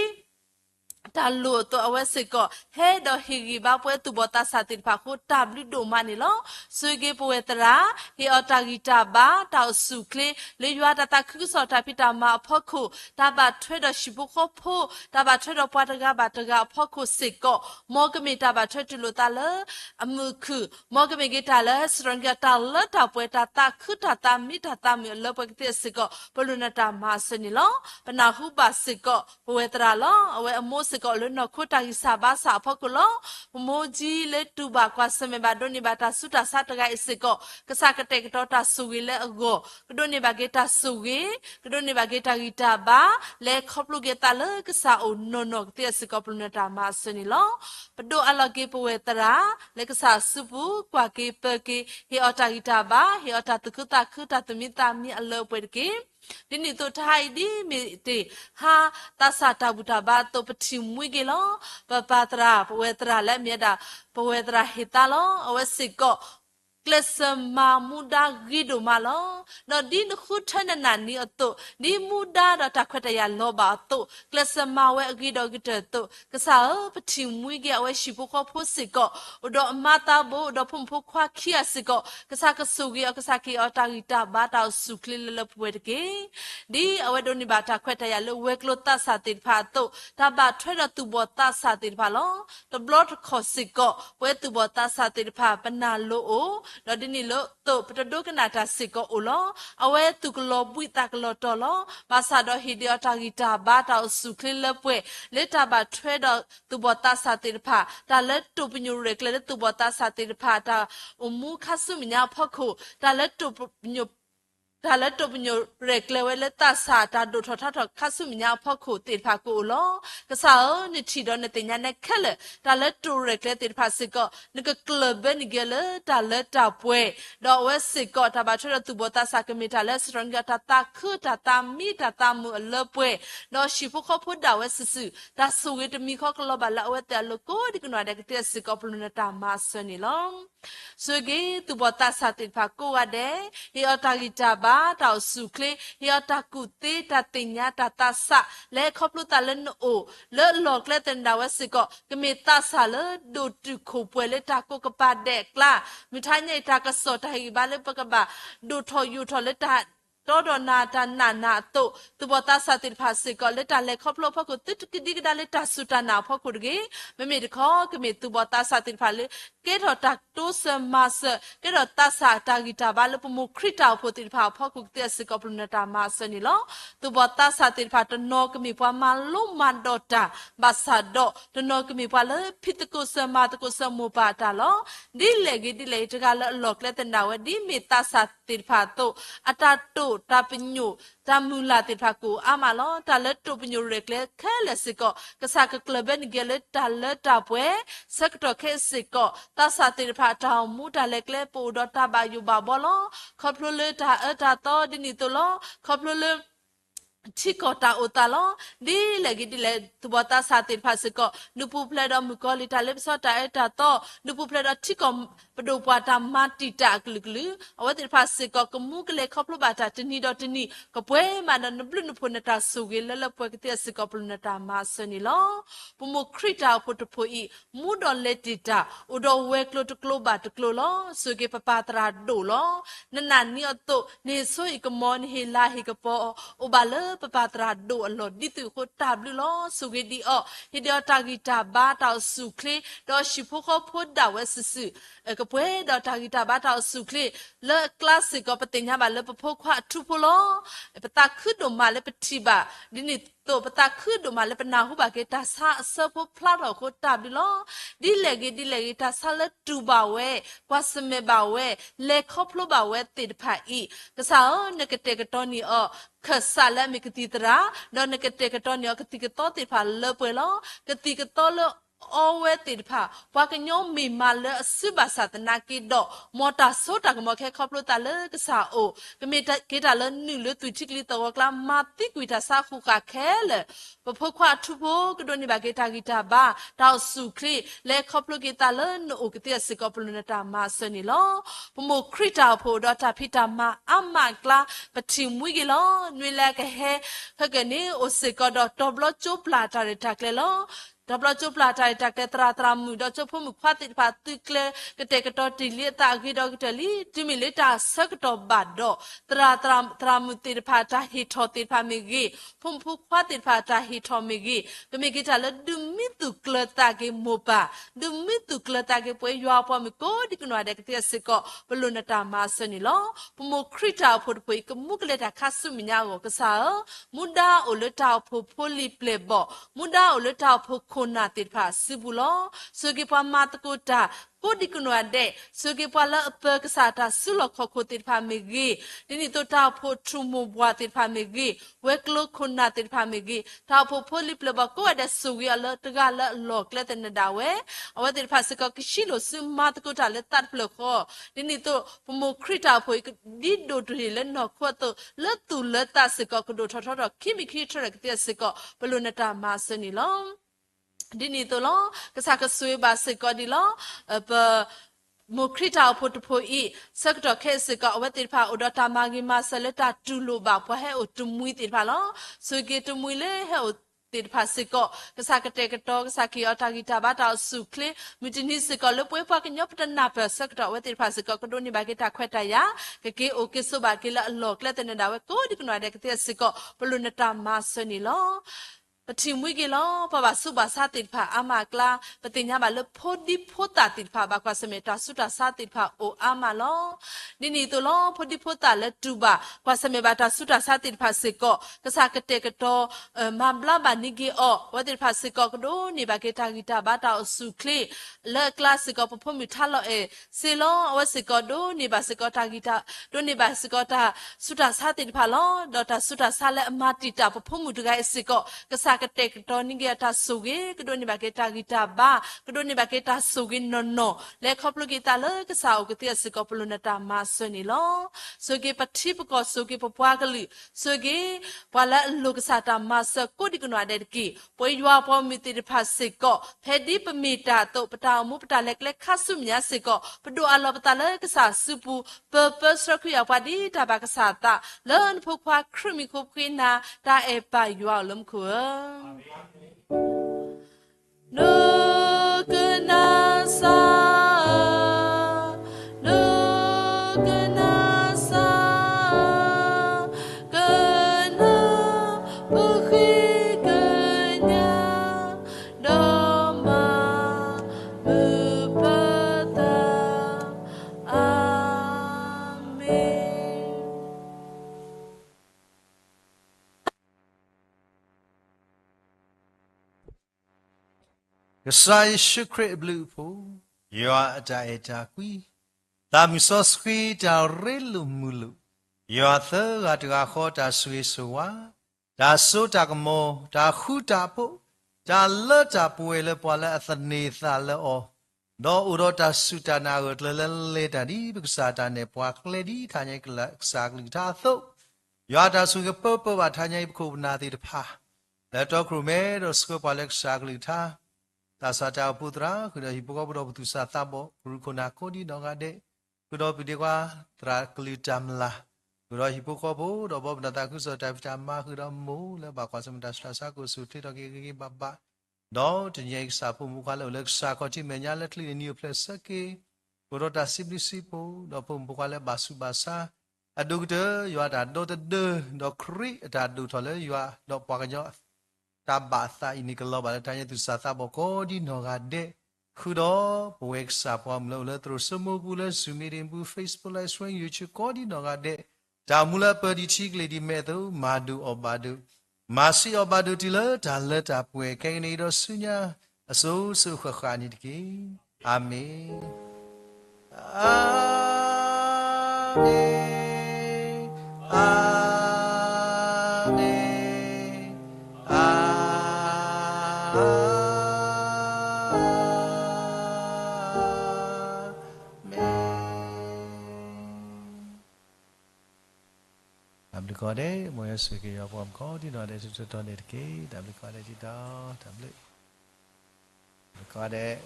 တာလူတော့အဝဲစစ်ကောဟဲဒဟီဂီဘာပွဲတူဘတာစာတိဖာခိုတာဘလူဒိုမာနီလောဆွေကေပဝေတရာဟီအော်တာဂီတာဘာတောက်စုကလေလေရွာတတာခုစောတာဖီတာမာအဖို့ခုတာဘာထွေတော့ရှိဘခိုဖို့တာဘာထွေတော့ပွားတကဘာတကအဖို့ခုစစ်ကောမောကမီတာဘာထွေတူလို့တာလအမှုခုမောကမီဂီတာလစရန်ဂတာလတာပွဲတာတာခုတာတာမီတာတာမီလပကတိစစ်ကောဘလူနတာမာစနီလောပနာဟုပါစစ်ကောပဝေတရာလောအဝဲအမိုးစကောလနခုတာကိစာဘာစာဖကလောမိုဂျီလေတူဘာကွာစမေဘာဒိုနီဘာတာစုတာစတကအစ်ကောကစကတဲ့ကတော့တာဆူဝီလေအကိုကဒိုနီဘာဂေတာဆူဝီကဒိုနီဘာဂေတာဂီတာဘာလေခပလူဂေတာလေကစာအိုနိုနိုတဲ့စကောပလူနတာမာစနီလောပဒိုအလကေပဝေတရာလေကစာစုပူကွာကေပကေဟေအတာဂီတာဘာဟေအတာတကုတာခုတာတမီတာမီအလောပွေကေဒီနေ့တော့ထိုင်ဒီမီတေဟာတဆာတာဘူတာဘာတော့ပတိမွေကေလောပပတရာပဝေတရာလက်မြတာပဝေတရာဟိတာလောအဝစစ်ကောကလစမာမူဒါဂီဒိုမာလောနော်ဒီနခုထနနာနီအတုဒီမူဒါဒတာခွတ်တရလောဘာတုကလစမာဝဲအဂီဒိုဂီတတုကစားပတိမွေကေအဝဲရှိဖို့ခေါ်ဖို့စစ်ကောတော့အမတာဘိုတော့ဖုန်ဖို့ခွာခီယစစ်ကောကစားကဆူဂီကစားကီအတာဂီတာဘာတာဆုကလလပွေတကေဒီအဝဲဒိုနီဘာတာခွတ်တရလောဝဲကလိုတဆာတိဖာတုဒါဘာထွဲတော့သူဘောတဆာတိဖာလောတဘလော့ခေါ်စစ်ကောဝဲသူဘောတဆာတိဖာပနာလိုအိုတော့ဒီနေ့လို့တော့ပတဒုကနာတာစစ်ကောအိုလောအဝဲသူကလောပွိတကလောတော်လောဘာသာတော့ဟီဒီယတာဂီတာဘာတာဆုခလလပွဲလက်တာဘာထွဲတော့သူဘောတာစာတိဖာဒါလက်တူပညူရက်လက်သူဘောတာစာတိဖာတာအမှုခဆုမညာဖခုဒါလက်တူပညူဒါလက်တော့ပညရက်လေဝဲလက်တဆာတာဒိုထထထခဆုမညာဖခုတေဖာကိုလောကစားနိချီတော့နေတညာနဲ့ခက်လေဒါလက်တူရက်လေတေဖာစစ်ကောနကကလဘနိဂလေဒါလက်တာပွဲတော့ဝဲစစ်ကောဒါဘာချရသူဘောတာစာကမီတာလက်စရန်ဂတာတာခုတာတာမီတာတာမူလပွဲတော့ရှိဖခဖို့ဒါဝဲဆဆူဒါဆူဝေတမီခောကလဘလာဝဲတဲလကိုဒီကနွားတဲ့တဲ့စစ်ကောပလနတာမာဆနီလောဆွေကေသူဘောတာစာတေဖာကိုရတဲ့ဟီအတာဂီတာဘာတောက်စုကလေဟီအတာကုတေတာတင်ညာတာတာဆလဲခေါပလူတာလနိုလဲလောကလက်တန်ဒါဝစစ်ကောကမေတာဆာလဒိုတုခိုပွဲလေတာကိုကပါတဲ့ကလာမိထိုင်းနေတာကစောတာဟီဘာလေပကဘာဒိုထော်ယူထော်လက်တာတော်တော်နာတာနာနာတော့သူဘတာစာတိဖာစစ်ကောလက်တာလက်ခေါပလို့ဖို့ကိုတစ်ကဒီကဒါလက်တာဆူတာနာဖို့ကိုတကမမေတခေါကမေသူဘတာစာတိဖာလေကဲတော်တာတိုးစမဆကဲတော်တာစာတာဂီတာဘာလို့ပမိုခရစ်တာဖို့တိဖာဖို့ကိုတဲ့စစ်ကောပလနတာမဆနီလောသူဘတာစာတိဖာတနောကမေပွားမလုံးမန်တော်တာဘာသာတော့တနောကမေပွားလေဖိတကိုစမတကိုစမပါတာလောဒီလေဂီဒီလေတကလည်းလောကလက်တနာဝဒီမေတာစာတိဖာတော့အတာတော့ ตาปิญโยตามูลาติดพากูอามาลอตาเลตุปิญโยเรกเลแค่เลสิก็กษากกลเบนเกเลตาเลตาเปสักตอเคสิก็ตาสาติดพาตามูตาเลกเลปูดอตาบายูบาบอลอขอบพลเลตาตาโตดินิตุลอขอบพลเลที่กอตาโอตาลอดีเลกิดิเลตัวตาสาติภาษก็นุปูเพลดอมุกอลิตาเลปสอตาเอตาโตนุปูเพลดอที่กอปดูปวาตามาติตากลึกลือเอาไว้ติภาษก็กมุกเลขอบลูบาตาตนีดอตนีก็ป่วยมานนบลุนพุนตาสุกิเลลป่วยกติสก็ปลุนตามาสนิลอปุโมคริตาพุทโพอีมูดอเลติตาอุดอเวกโลตกโลบาตกโลลอสุกิปปาตราดูลอนนันนี่อโตเนโซอิกมอนเฮลาฮิกปออุบาเลปปาตราดูอลอดิตุโคตาบลุลอสุกิดีอฮิเดียตากิตาบาตาสุคลีดอชิพุโคพุดดาเวสสุก็ป่วยดอตากิตาบาตาสุคลีเลคลาสสิกก็ปติญญาบาเลปพกว่าทุพลอปตาขึ้นดมาเลปทิบาดินิตัวปตาขึ้นดมาเลปนาหุบาเกตาซาเซพพลาดโคตาบลุลอดิเลกิตาซาเลตูบาเวกว่าสเมบาเวเลคอพลบาเวติดผาอีกษาเนกเตกตอนีอขสาและมิกติตราดอนเกเตกตอนยอกติกตอติพาเลเปลอกติกตอเลอเวติพาปากญอมมีมาเลสุบาสัตนากิดอมอตาโซตากมอแค่คอบโลตาเลกษาโอกเมตาเกตาเลนึเลตุจิกลิตวกลามาติกุยตาซาคุกาแค่เลปพควาทุโพกดนิบาเกตากิตาบาดาวสุคลีเลคอบโลเกตาเลนโอกติสิกอบลนตามาสนิลอปโมคริตาโพดอตาพิตามาอัมมากลาปทิมุยกิลอนเวลากะเฮขกะนีโอสิกอดอตอบลจูปลาตาเรตักเลลอดับลจูปลาใจตะเกตราตรามุดจูพมุขวาติปาตุกเลกเตกตอติลิตากิดอกตลิจิมิลิตาสักตอบาดดตรามุติปาตาฮิทอติพามิกีพมุขวาติปาตาฮิทอมิกีกมิกิตาลดุมิตุกเลตาเกโมปาดุมิตุกเลตาเกปวยยัวพมิโกดิกนัวเดกเตสิกปลุนตามาสนิลอปมุคริตาพุทปวยกมุกเลตาคัสุมิญาโกกษามุดาโอเลตาพุพลิเปลบมุดาโอเลตาพุโคนาติดผาสิบุลอสุกิปามาตกุตากูดิกุนวเดสุกิปาละเปกษาตาสุลขโคติดผาเมกีดินิตัวตาโพทุมุบวาติดผาเมกีเวกโลคุนาติดผาเมกีตาโพโพลิเปลบะกูอเดสุกิอละตกาละหลอกเลตนดาเวอวติดผาสกกิชิโลสุมาตกุตาเลตัดเปลขอดินิตัวปโมคริตาโพยดิโดตุเลนอควตเลตุเลตาสกกโดทอทอคิมิคิทรกเตสกปลุนตามาสนิลองดินี่ตัวล้อกษัตริย์สวยบาสิกอดีล้อปมุคริตาพุทธโพอีสักดอกเคสิกอวติพาอุดตามากิมาสเลตาตุลูบาพอให้อุตุมุยติพาล้อสุกิตุมุยเลให้อุติดภาสิกอกษัตริย์เตกตอกษัตริย์กิอตากิตาบาตาสุคลีมิจินิสิกอเลป่วยพากันยบตันนาเปสักดอกวติภาสิกอกโดนิบากิตาควตายากะเกโอเกสุบากิละหลอกและเตนดาเวโกดิกนวาเดกเตสิกอปลุนตามาสนิล้อปฏิมุยกิลอปะบาสุบาสาติดผาอามากลาปฏิญญาบาเลโพดิโพตาติดผาบากวาสเมตาสุตาสาติดผาโออามาลอนี่ตัวลอโพดิโพตาเลตูบากวาสเมบาตาสุตาสาติดผาสิกอกษากเตกตอมาบลาบานิกิอวติดผาสิกอกโดนี่บาเกตากิตาบาตาอสุคลีเลคลาสิกอปพมิทาลอสิลอวสิกอโดนี่บาสิกอตากิตาโดนี่บาสิกอตาสุตาสาติดผาลอดอตาสุตาสาเลมาติตาปพมุตกาสิกอกษากเตกตอนิเกตาสุเกกโดนิบาเกตากิตาบากโดนิบาเกตาสุกินนอเลขอบลูกิตาเลกษาอุกติสิกอปลุนตามาสนิลอสุเกปฏิปกอสุเกปปวากลิสุเกปวาละลูกษาตามาสกุดิกนวาเดกิปวยยัวพอมิติภาสิกอเพดิปมิตาโตปตามุปตาเล็กเล็กคัสุมยาสิกอปดูอลอปตาเลกษาสุปูเปเปสรคุยาปาดีตาบากษาตาเลินพกควาครึมิคุกินาตาเอปายัวลมขัวNo kenasa No kenasa Kena Bukhi kenya Doma Bupata Amin Yesai shukre blue po. You are a daeta qui. Tam sos qui da relu mulu. Your third to a hot as Swiss wa. Da so takamo, da hutapo, da lota puele pola at the neath o. No urota sutana ut lele di buxata ne poak lady tanya exactly tatho. Yada suga popo at tanya kubna the pa. Let all crewmate or scope exactly ta. Tasata putra, could a hipocopo to satabo, Rukona kodi nogade, could all be the wa, traklitamla. Kuro hipokopo do bob nataku so type tama kuro mu le ba kwasam dasasa ko suti do ki baba do tnyek sapu mukala le sakoti menya le kli new place ke kuro da siblisipo do pum bukale basu basa adugde yo da do de do kri da du tole yo do pakanyo ta ba sa ini kelo ba tanya tu sata boko di no ga de kuro wek sapom le tro sumu bule sumirin bu Facebook live stream YouTube ko di no ga de Damula perdi chikli di metu madu obadu. Masi obadu tila dalet apwe kengni do sunya aso su khakhani diki. Amin. Amin. Amin. Tablet kode, moya suki ya pom kode, no ada susu tonde ke, tablet kode tidak, tablet kode.